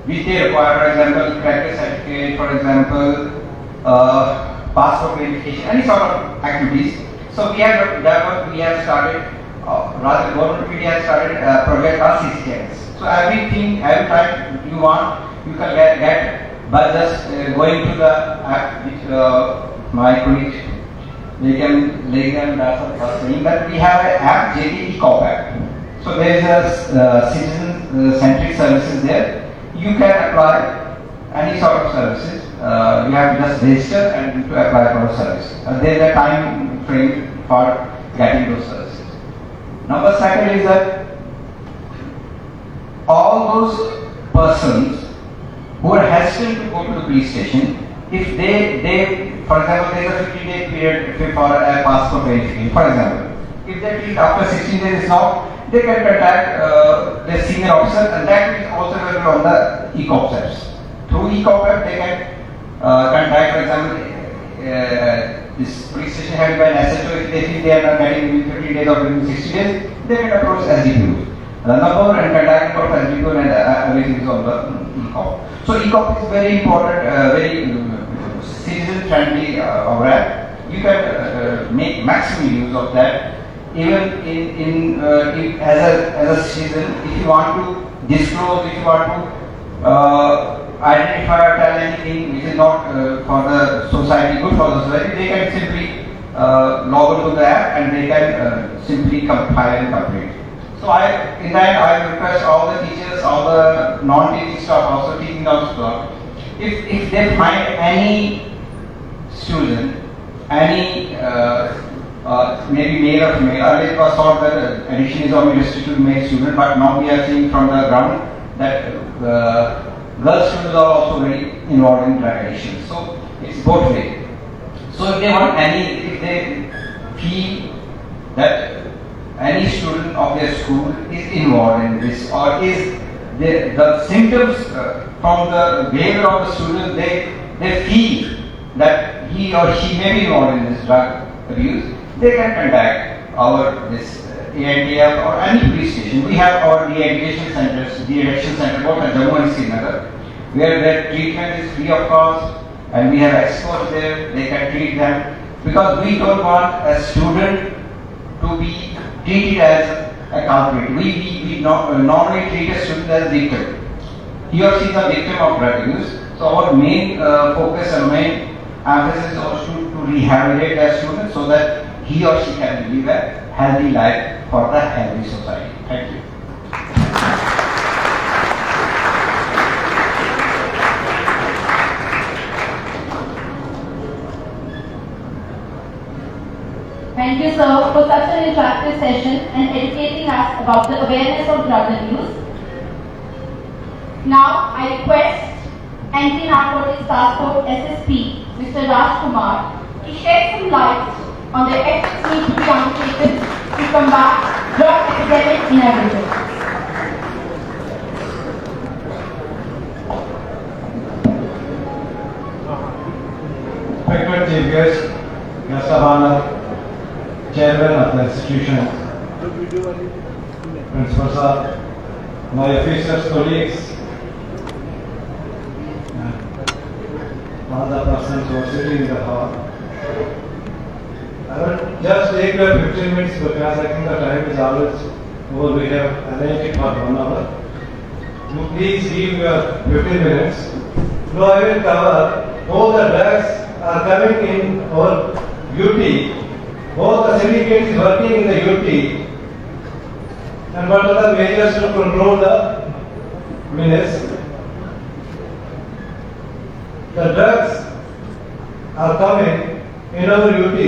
which they require, for example, character certificate, for example, passport verification, any sort of activities. So we have started, rather government media has started a project called 60NS. So every time you want, you can get by just going to the app which my colleagues they can saying that we have an app, JD eCop app. So there is a citizen-centric services there. You can apply any sort of services. You have to just register and to apply for a service. There is a time frame for getting those services. Number second is that all those persons who are hesitant to go to the police station, if they for example, there is a 15-day period for a passport verification, for example. If they feel after 16 days is not, they can contact their senior officer, and that is also available on the eCop apps. Through eCop app, they can contact, for example, this police station headed by an SHO. If they feel they are not getting within 15 days or within 60 days, they can approach SDPO. The number and contact number of SDPO and everything is on the eCop. So eCop is very important, very citizen-friendly app. You can make maximum use of that. Even if as a citizen, if you want to disclose, if you want to identify or tell anything which is not for the society, good for the society, they can simply log into the app and they can simply compile and complete. So in that I request all the teachers, all the non-teaching staff, also teaching staff, if they find any student, any maybe male or female, earlier it was thought that addiction is only restricted to male student, but now we are seeing from the ground that girl students are also very involved in drug addiction. So it's both way. So if they want if they feel that any student of their school is involved in this, or is the symptoms from the behavior of the student, they feel that he or she may be involved in this drug abuse, they can contact our ANDF or any police station. We have our de-addiction centers, de-addiction center both at Jammu and Srinagar, where their treatment is free of cost, and we have experts there. They can treat them, because we don't want a student to be treated as a culprit. We normally treat a student as a victim. He or she is a victim of drug abuse. So our main focus and main emphasis is also to rehabilitate that student so that he or she can live a healthy life for the healthy society. Thank you. Thank you, sir, for such an interactive session and educating us about the awareness of drug abuse. Now, I request Anti-Narcotics Task Force SSP, Mr. Raj Kumar, to shed some light on the efforts need to be undertaken to combat drug epidemic in our region. Respected Chief Guest, Guest of Honor, Chairman of the institution, Principal Sir, my officers, colleagues, all the persons who are sitting in the hall. I will just take your 15 minutes because I think the time is always over. We have arranged it for 1 hour. You please give your 15 minutes. Now I will cover all the drugs are coming in our UT. Both the syndicate is working in the UT. And what are the measures to control the menace? The drugs are coming in our UT.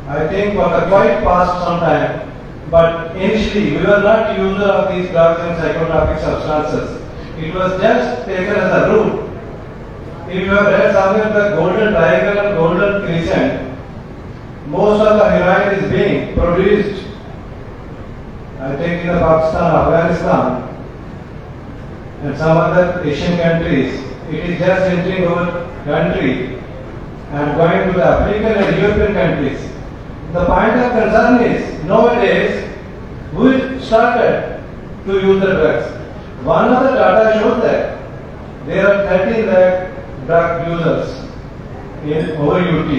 I think for the quite past some time, but initially we were not user of these drugs and psychotropic substances. It was just taken as a route. If you have read somewhere the golden triangle and golden crescent, most of the heroin is being produced, I think, in the Pakistan, Afghanistan, and some other Asian countries. It is just entering our country and going to the African and European countries. The point of concern is, nowadays, we started to use the drugs. One of the data shows that there are 13 lakh drug users in our UT.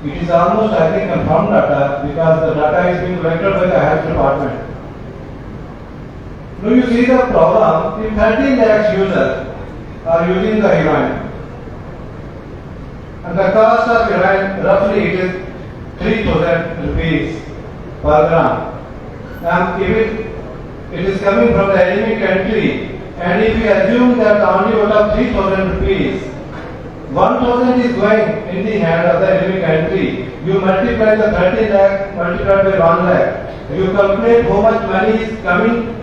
It is almost, I think, confirmed data because the data is being collected by the health department. Now you see the problem, if 13 lakhs users are using the heroin, and the cost of heroin roughly it is 3,000 rupees per gram. And if it is coming from the enemy country, and if we assume that only out of 3,000 rupees, 1,000 is going in the hand of the enemy country, you multiply the 30 lakh multiplied by 1 lakh, you calculate how much money is coming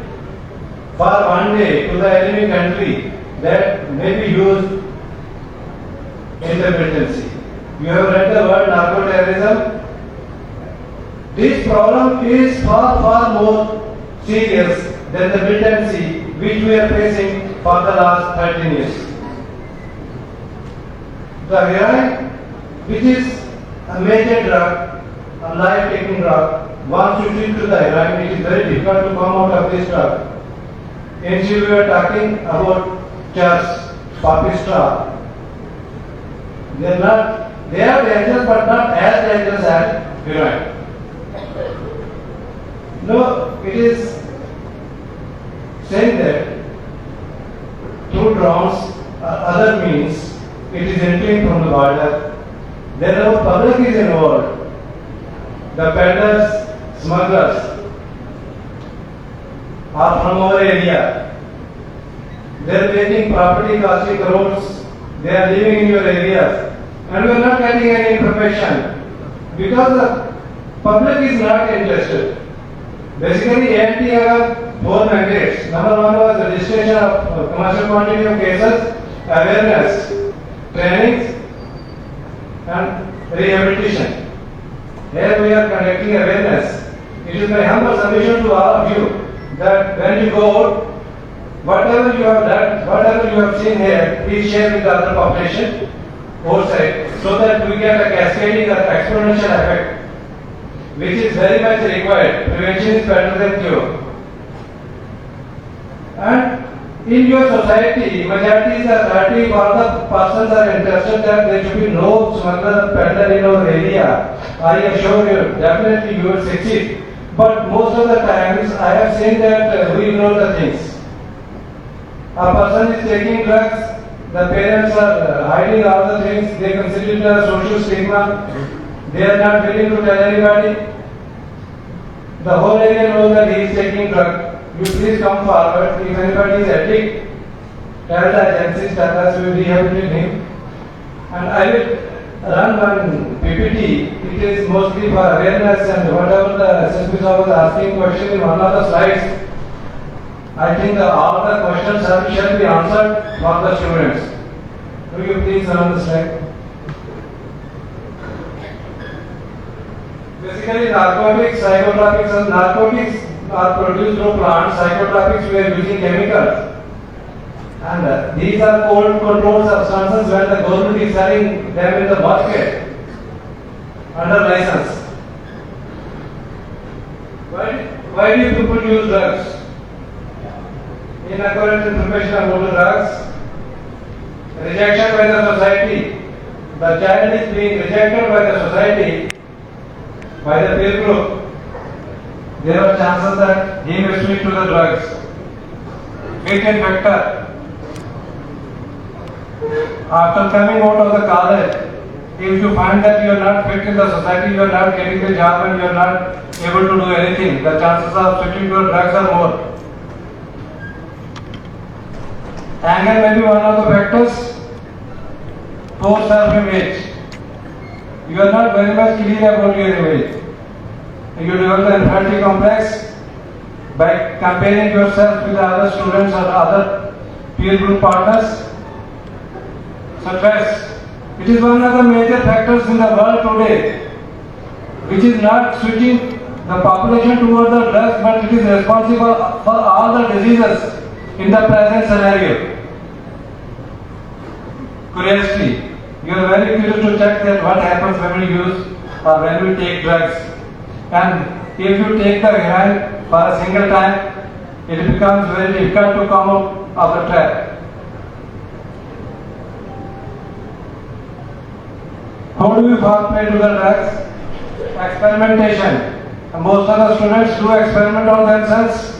for one day to the enemy country that may be used in the militancy. You have read the word narco-terrorism. This problem is far more serious than the militancy which we are facing for the last 13 years. The heroin, which is a major drug, a life-taking drug, once you drink to the heroin, it is very difficult to come out of this drug. Initially, we were talking about church, papistra. They are dangerous, but not as dangerous as heroin. No, it is saying that through drones or other means, it is entering from the border. Then our public is involved. The peddlers, smugglers are from our area. They are taking property costing crores. They are living in your areas. And we are not getting any information because the public is not interested. Basically, ANT अगर four mandates. Number one was the registration of commercial quantity of cases, awareness, trainings, and rehabilitation. Here we are conducting awareness. It is my humble submission to all of you that when you go out, whatever you have done, whatever you have seen here, please share with the other population outside so that we get a cascading or exponential effect, which is very much required. Prevention is better than cure. And in your society, majorities are 30 or the persons are interested that there should be no smuggler peddler in our area. I assure you, definitely you will succeed. But most of the times I have seen that we ignore the things. A person is taking drugs, the parents are hiding all the things, they consider it a social stigma, they are not willing to tell anybody. The whole area knows that he is taking drugs. You please come forward. If anybody is addict, tell the agencies that us we will rehabilitate him. And I will run one PPT. It is mostly for awareness and whatever the SSP was asking question in one of the slides. I think all the questions shall be answered for the students. Will you please run the slide? Basically, narcotics, psychotropics, and narcotics are produced through plants. Psychotropics we are using chemicals. And these are cold controlled substances when the government is selling them in the market under license. Why do you people use drugs? Inaccurate information about the drugs, rejection by the society. The child is being rejected by the society, by the peer group. There are chances that he may switch to the drugs. Weekend factor. After coming out of the college, if you find that you are not fit in the society, you are not getting the job and you are not able to do anything, the chances of switching to drugs are more. Anger may be one of the factors. Poor self-image. You are not very much clear about your image. You develop the inferiority complex by comparing yourself with other students or other peer group partners. Stress. It is one of the major factors in the world today, which is not switching the population towards the drugs, but it is responsible for all the diseases in the present scenario. Curiosity. You are very curious to check that what happens when we use or when we take drugs. And if you take the heroin for a single time, it becomes very difficult to come out of the trap. How do we fall prey to the drugs? Experimentation. Most of the students do experiment on themselves.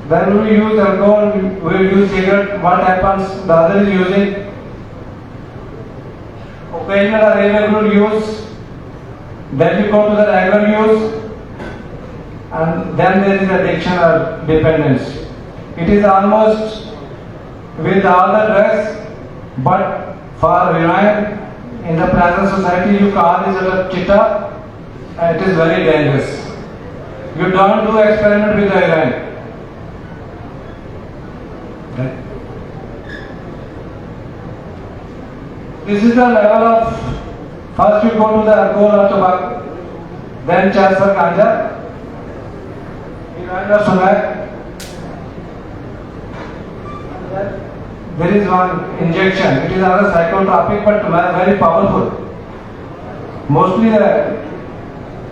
Then we use alcohol, we use cigarette, what happens? The other is using. Occasional or irregular use. Then you go to the regular use, and then there is addiction or dependence. It is almost with all the drugs, but for heroin in the present society you call this a chitta, and it is very dangerous. You don't do experiment with the heroin. This is the level of. First you go to the alcohol or tobacco, then chance for ganja, heroin or smoke. There is one injection. It is not a psychotropic but very powerful. Mostly the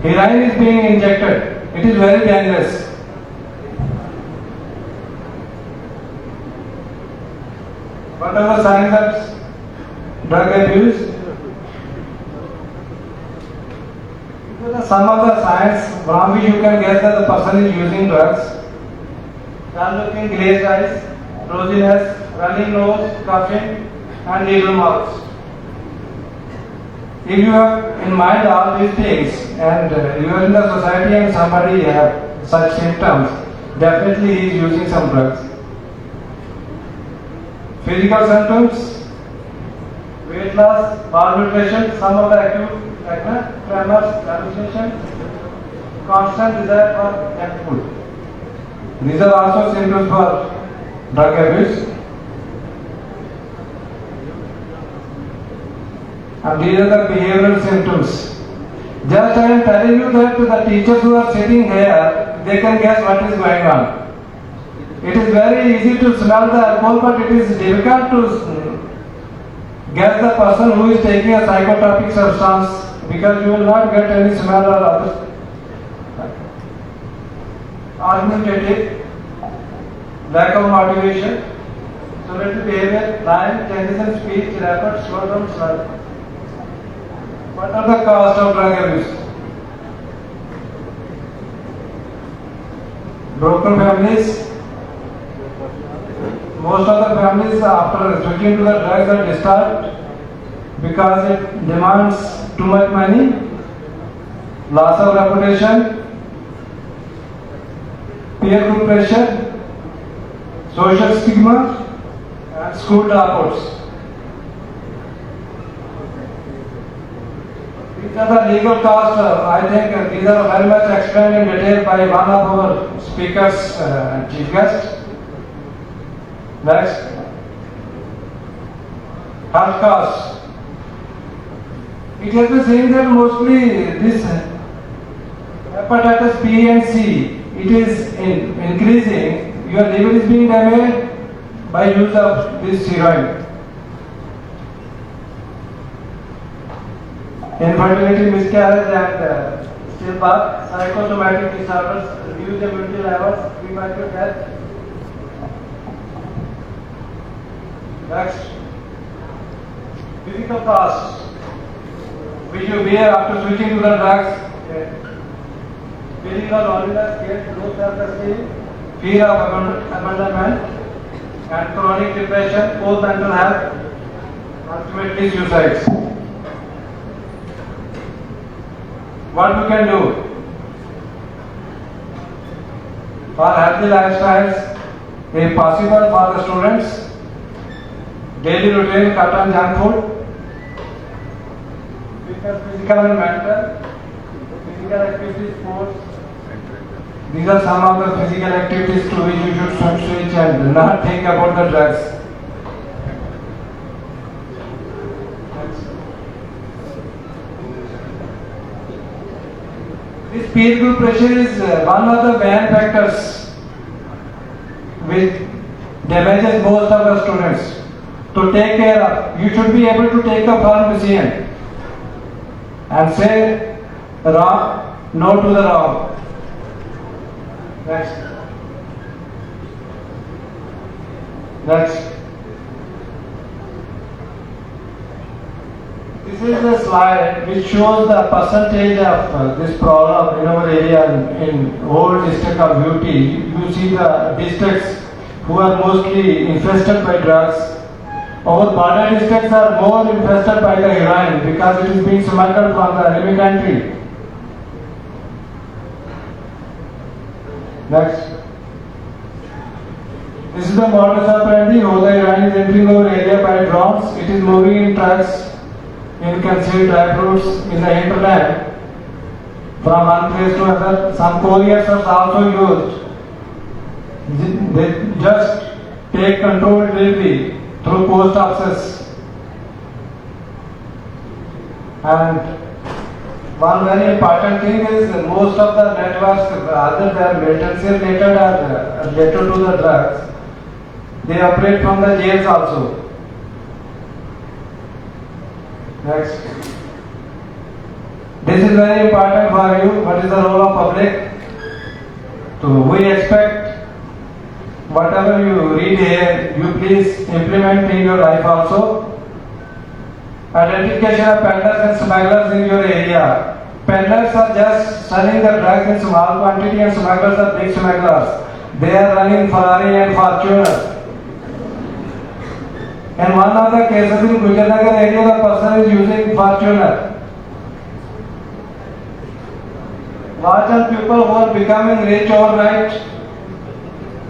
heroin is being injected. It is very dangerous. What are the signs of drug abuse? Some of the signs from which you can guess that the person is using drugs. Dull looking glazed eyes, rosiness, running nose, coughing, and needle mouth. If you have in mind all these things and you are in the society and somebody have such symptoms, definitely he is using some drugs. Physical symptoms, weight loss, malnutrition, some of the acute tremors, hallucination, constant desire for junk food. These are also symptoms for drug abuse. And these are the behavioral symptoms. Just I am telling you that the teachers who are sitting here, they can guess what is going on. It is very easy to smell the alcohol, but it is difficult to guess the person who is taking a psychotropic substance, because you will not get any smell or other. Argumentative, lack of motivation, selective behavior, lying, tendency, speech, rapid, slow down, smell. What are the causes of drug abuse? Broken families. Most of the families after switching to the drugs are disturbed because it demands too much money, loss of reputation, peer group pressure, social stigma, and school dropouts. These are the legal costs. I think these are very much explained in detail by one of our speakers, chief guest. Next, health costs. It has been seen that mostly this hepatitis B and C, it is increasing. Your liver is being damaged by use of this steroid. Infertility, miscarriage, and stillbirth, psychosomatic disorders, reduce immunity levels, premature death. Next, physical costs which you bear after switching to the drugs. Physical loneliness, guilt, low self-esteem, fear of abandonment, and chronic depression, poor mental health, ultimately suicides. What we can do for healthy lifestyles is possible for the students. Daily routine, cut on junk food, physical and mental, physical activities, sports. These are some of the physical activities to which you should switch and not think about the drugs. This peer group pressure is one of the main factors which damages most of the students. To take care of, you should be able to take a firm decision and say wrong, no to the wrong. Next. This is a slide which shows the percentage of this problem in our area in whole district of UT. You see the districts who are mostly infested by drugs. Our border districts are more infested by the heroin because it is being smuggled from the enemy country. Next. This is the modus operandi how the heroin is entering our area by drones. It is moving in trucks, in concealed dry fruits, in the hinterland, from one place to another. Some couriers are also used. They just take control delivery through post offices. And one very important thing is most of the networks, other than militancy related or related to the drugs, they operate from the jails also. Next. This is very important for you. What is the role of public? So we expect whatever you read here, you please implement in your life also. Identification of peddlers and smugglers in your area. Peddlers are just selling the drugs in small quantity and smugglers are big smugglers. They are running Ferrari and Fortuner. In one of the cases in Gujarnagar area, the person is using Fortuner. Watch on people who are becoming rich overnight.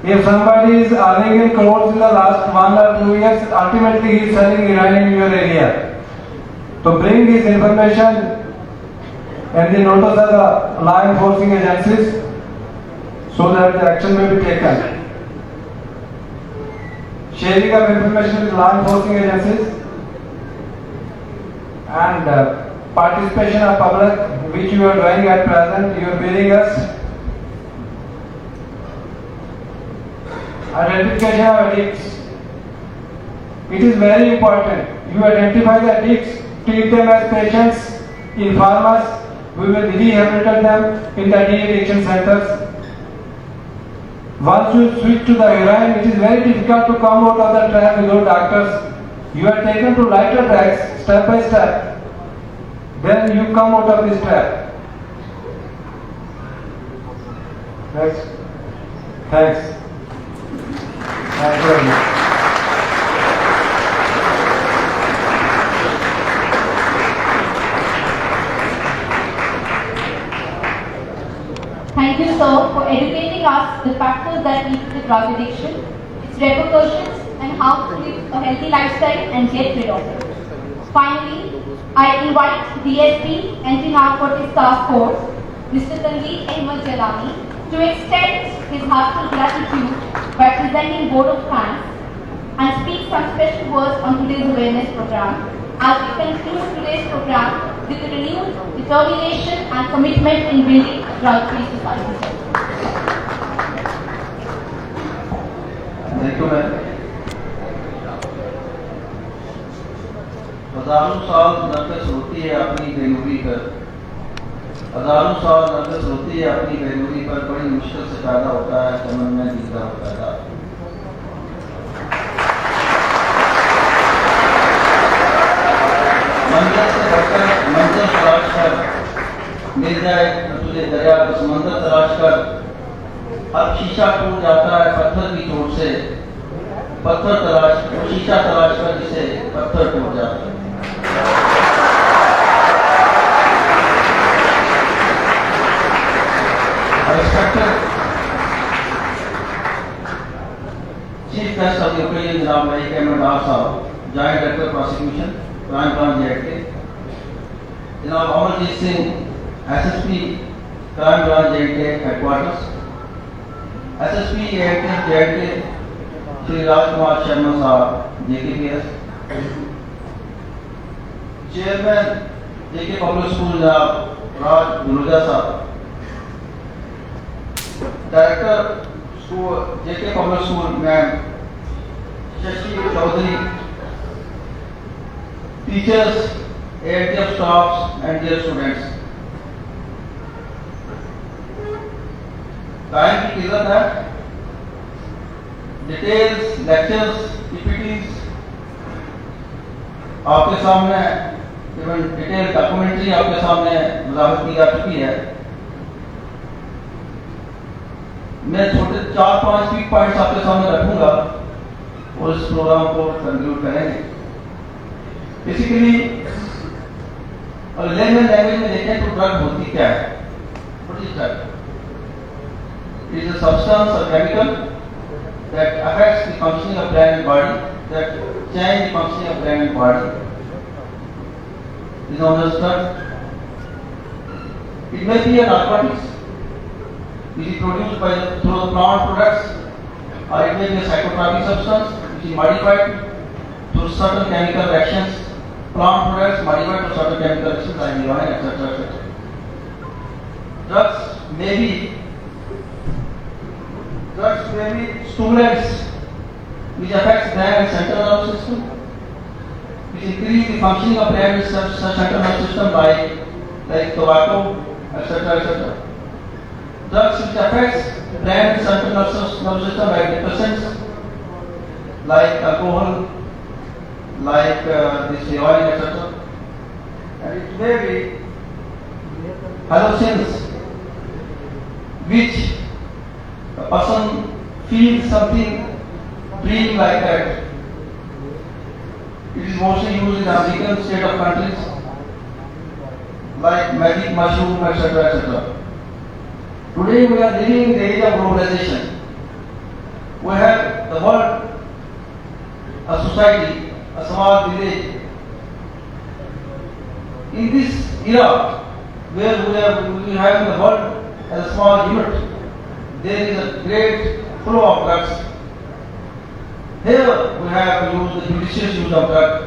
If somebody is earning in crores in the last 1 or 2 years, ultimately he is selling heroin in your area. To bring this information and the notice of the law enforcing agencies, so that the action may be taken. Sharing of information with law enforcement agencies and participation of public, which you are doing at present. You are bearing us. Identification of addicts. It is very important. You identify the addicts, treat them as patients, inform us. We will rehabilitate them in the de-addiction centers. Once you switch to the heroin, it is very difficult to come out of the trap without doctors. You are taken to lighter drugs step by step. Then you come out of this trap. Next. Thanks. Thank you very much. Thank you, sir, for educating us the factors that lead to drug addiction, its repercussions, and how to live a healthy lifestyle and get rid of it. Finally, I invite DSP Anti-Narcotics Task Force, Mr. Tanveer Ahmed Jalani, to extend his heartfelt gratitude by presenting vote of thanks and speak some special words on today's awareness program as we conclude today's program with a renewed determination and commitment in building a drug-free society. Thank you, ma'am. हजारों साल नरकस होती है अपनी बेनूरी पर, हजारों साल नरकस होती है अपनी बेनूरी पर, बड़ी मुश्किल से पैदा होता है चमन में दीदा पैदा। मंजिल से बढ़कर मंजिल तलाश कर, मिल जाए तुझे दरिया का समंदर तलाश कर, अब शीशा टूट जाता है पत्थर की चोट से, पत्थर तलाश वो शीशा तलाश कर जिसे पत्थर टूट जाता है। Respected Chief Guest of the occasion, Janaab Malik Ahmed Dar Sahab, Joint Director Prosecution, Crime Branch JK, Janaab Amarjit Singh, SSP, Crime Branch JK Headquarters, SSP JK, Shri Rajkumar Sharma Sahab, JKPS, Chairman JK Public School, Janaab Raj Guruja Sahab, Director School, JK Public School, Ma'am Shashi Chaudhary, teachers, AITF staffs, and dear students. Time की किल्लत है, details, lectures, PPTs आपके सामने, even detail documentary आपके सामने वजाहत की जा चुकी है। मैं छोटे 4-5 की पॉइंट्स आपके सामने रखूंगा और इस प्रोग्राम को कंक्लूड करेंगे। बेसिकली लेमन लैंग्वेज में देखें तो ड्रग होती क्या है? What is drug? It is a substance or chemical that affects the functioning of brain and body, that change the functioning of brain and body. It is known as drug. It may be a narcotics, which is produced through the plant products, or it may be a psychotropic substance, which is modified through certain chemical reactions. Plant products modified through certain chemical reactions like heroin, etc., etc. Drugs may be stimulants which affects brain and central nervous system, which increase the functioning of brain and central nervous system like tobacco, etc., etc. Drugs which affects brain and central nervous system like depressants, like alcohol, like this heroin, etc. And it may be hallucinations which a person feels something dream like that. It is mostly used in African state of countries like magic mushroom, etc., etc. Today we are living in the age of globalization. We have the world, a society, a small village. In this era where we are having the world as a small unit, there is a great flow of drugs. Here we have to use the judicious use of drugs.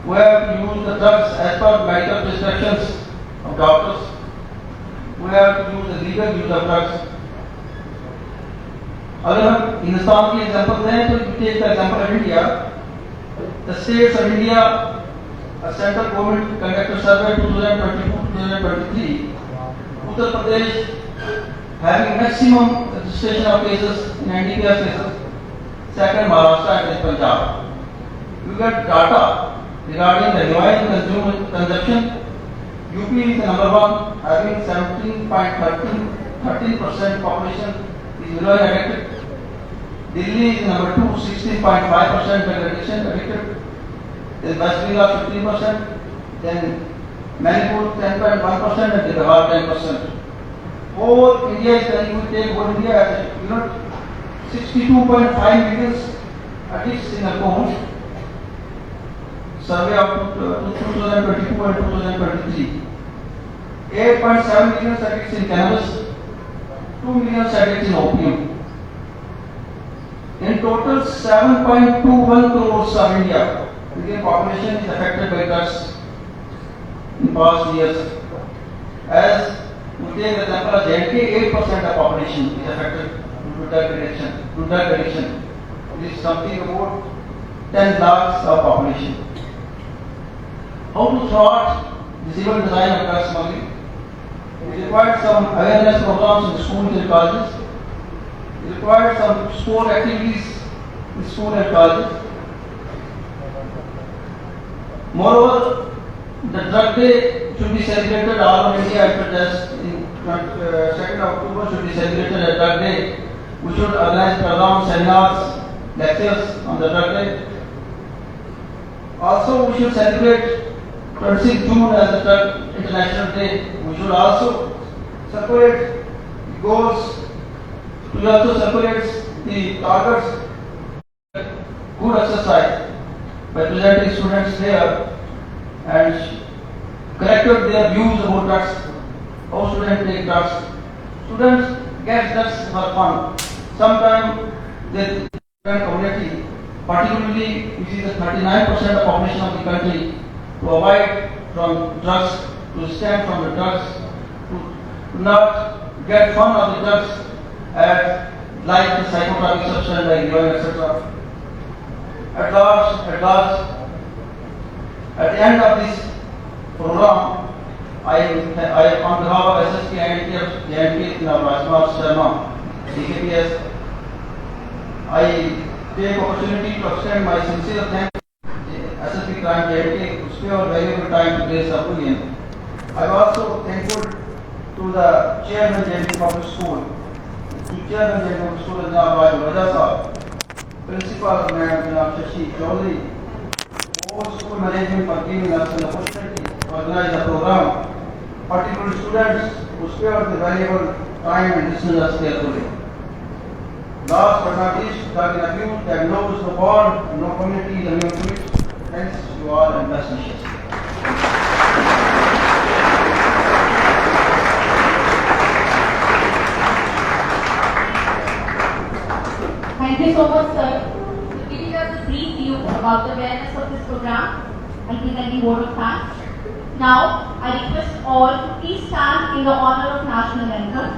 We have to use the drugs as per medical prescriptions of doctors. We have to use the legal use of drugs. अगर हम हिंदुस्तान की example दें तो take the example of India the states of India central government conducted survey 2022-2023 Uttar Pradesh having maximum registration of cases in NDPS cases, second Maharashtra and then Punjab. You get data regarding the heroin consumption. UP is the number one, having 17.13% population is heroin addicted. Delhi is number two, 16.5% drug addiction addicted. Then West Bengal 15%, then Manipur 10.1% and Bihar 10%. Whole India is telling you take whole India as a unit, 62.5 million addicts in a cone. Survey of 2022 and 2023. 8.7 million addicts in cannabis, 2 million addicts in opium. In total, 7.21 crores of Indian population is affected by drugs in past years. As we take the example of J&K, 8% of population is affected due to drug addiction. It is something about 10 lakhs of population. How to thwart this evil design of drug smuggling? It requires some awareness programs in schools and colleges. It requires some sport activities in school and colleges. Moreover, the drug day should be celebrated all over India after just in 2nd October should be celebrated as drug day. We should organize programs, seminars, lectures on the drug day. Also, we should celebrate 26 June as the Drug International Day. We should also circulate goals. We also circulate the targets. Good exercise by presenting students here and corrected their views about drugs. How students take drugs. Students get drugs for fun. Sometimes the community, particularly which is the 39% of population of the country, to avoid from drugs, to stand from the drugs, to not get fun of the drugs, like the psychotropic substance like heroin, etc. At the end of this program, I on behalf of SSP and JNP, Rajkumar Sharma, DKPS, I take opportunity to extend my sincere thanks to SSP Crime JNP to spare valuable time to raise the opinion. I am also thankful to the Chairman JNP Public School, to Chairman JNP Public School, Principal Madam Shashi Chaudhary, all school management for giving us an opportunity to organize the program, particularly students who spared the valuable time and listened us carefully. Last but not least, Dr. Abuse that knows no bond, no community is immune to it. Thanks to all and best wishes. Thank you so much, sir, for giving us a brief view about the awareness of this program. I think I give word of thanks. Now, I request all to please stand in the honor of national anthem.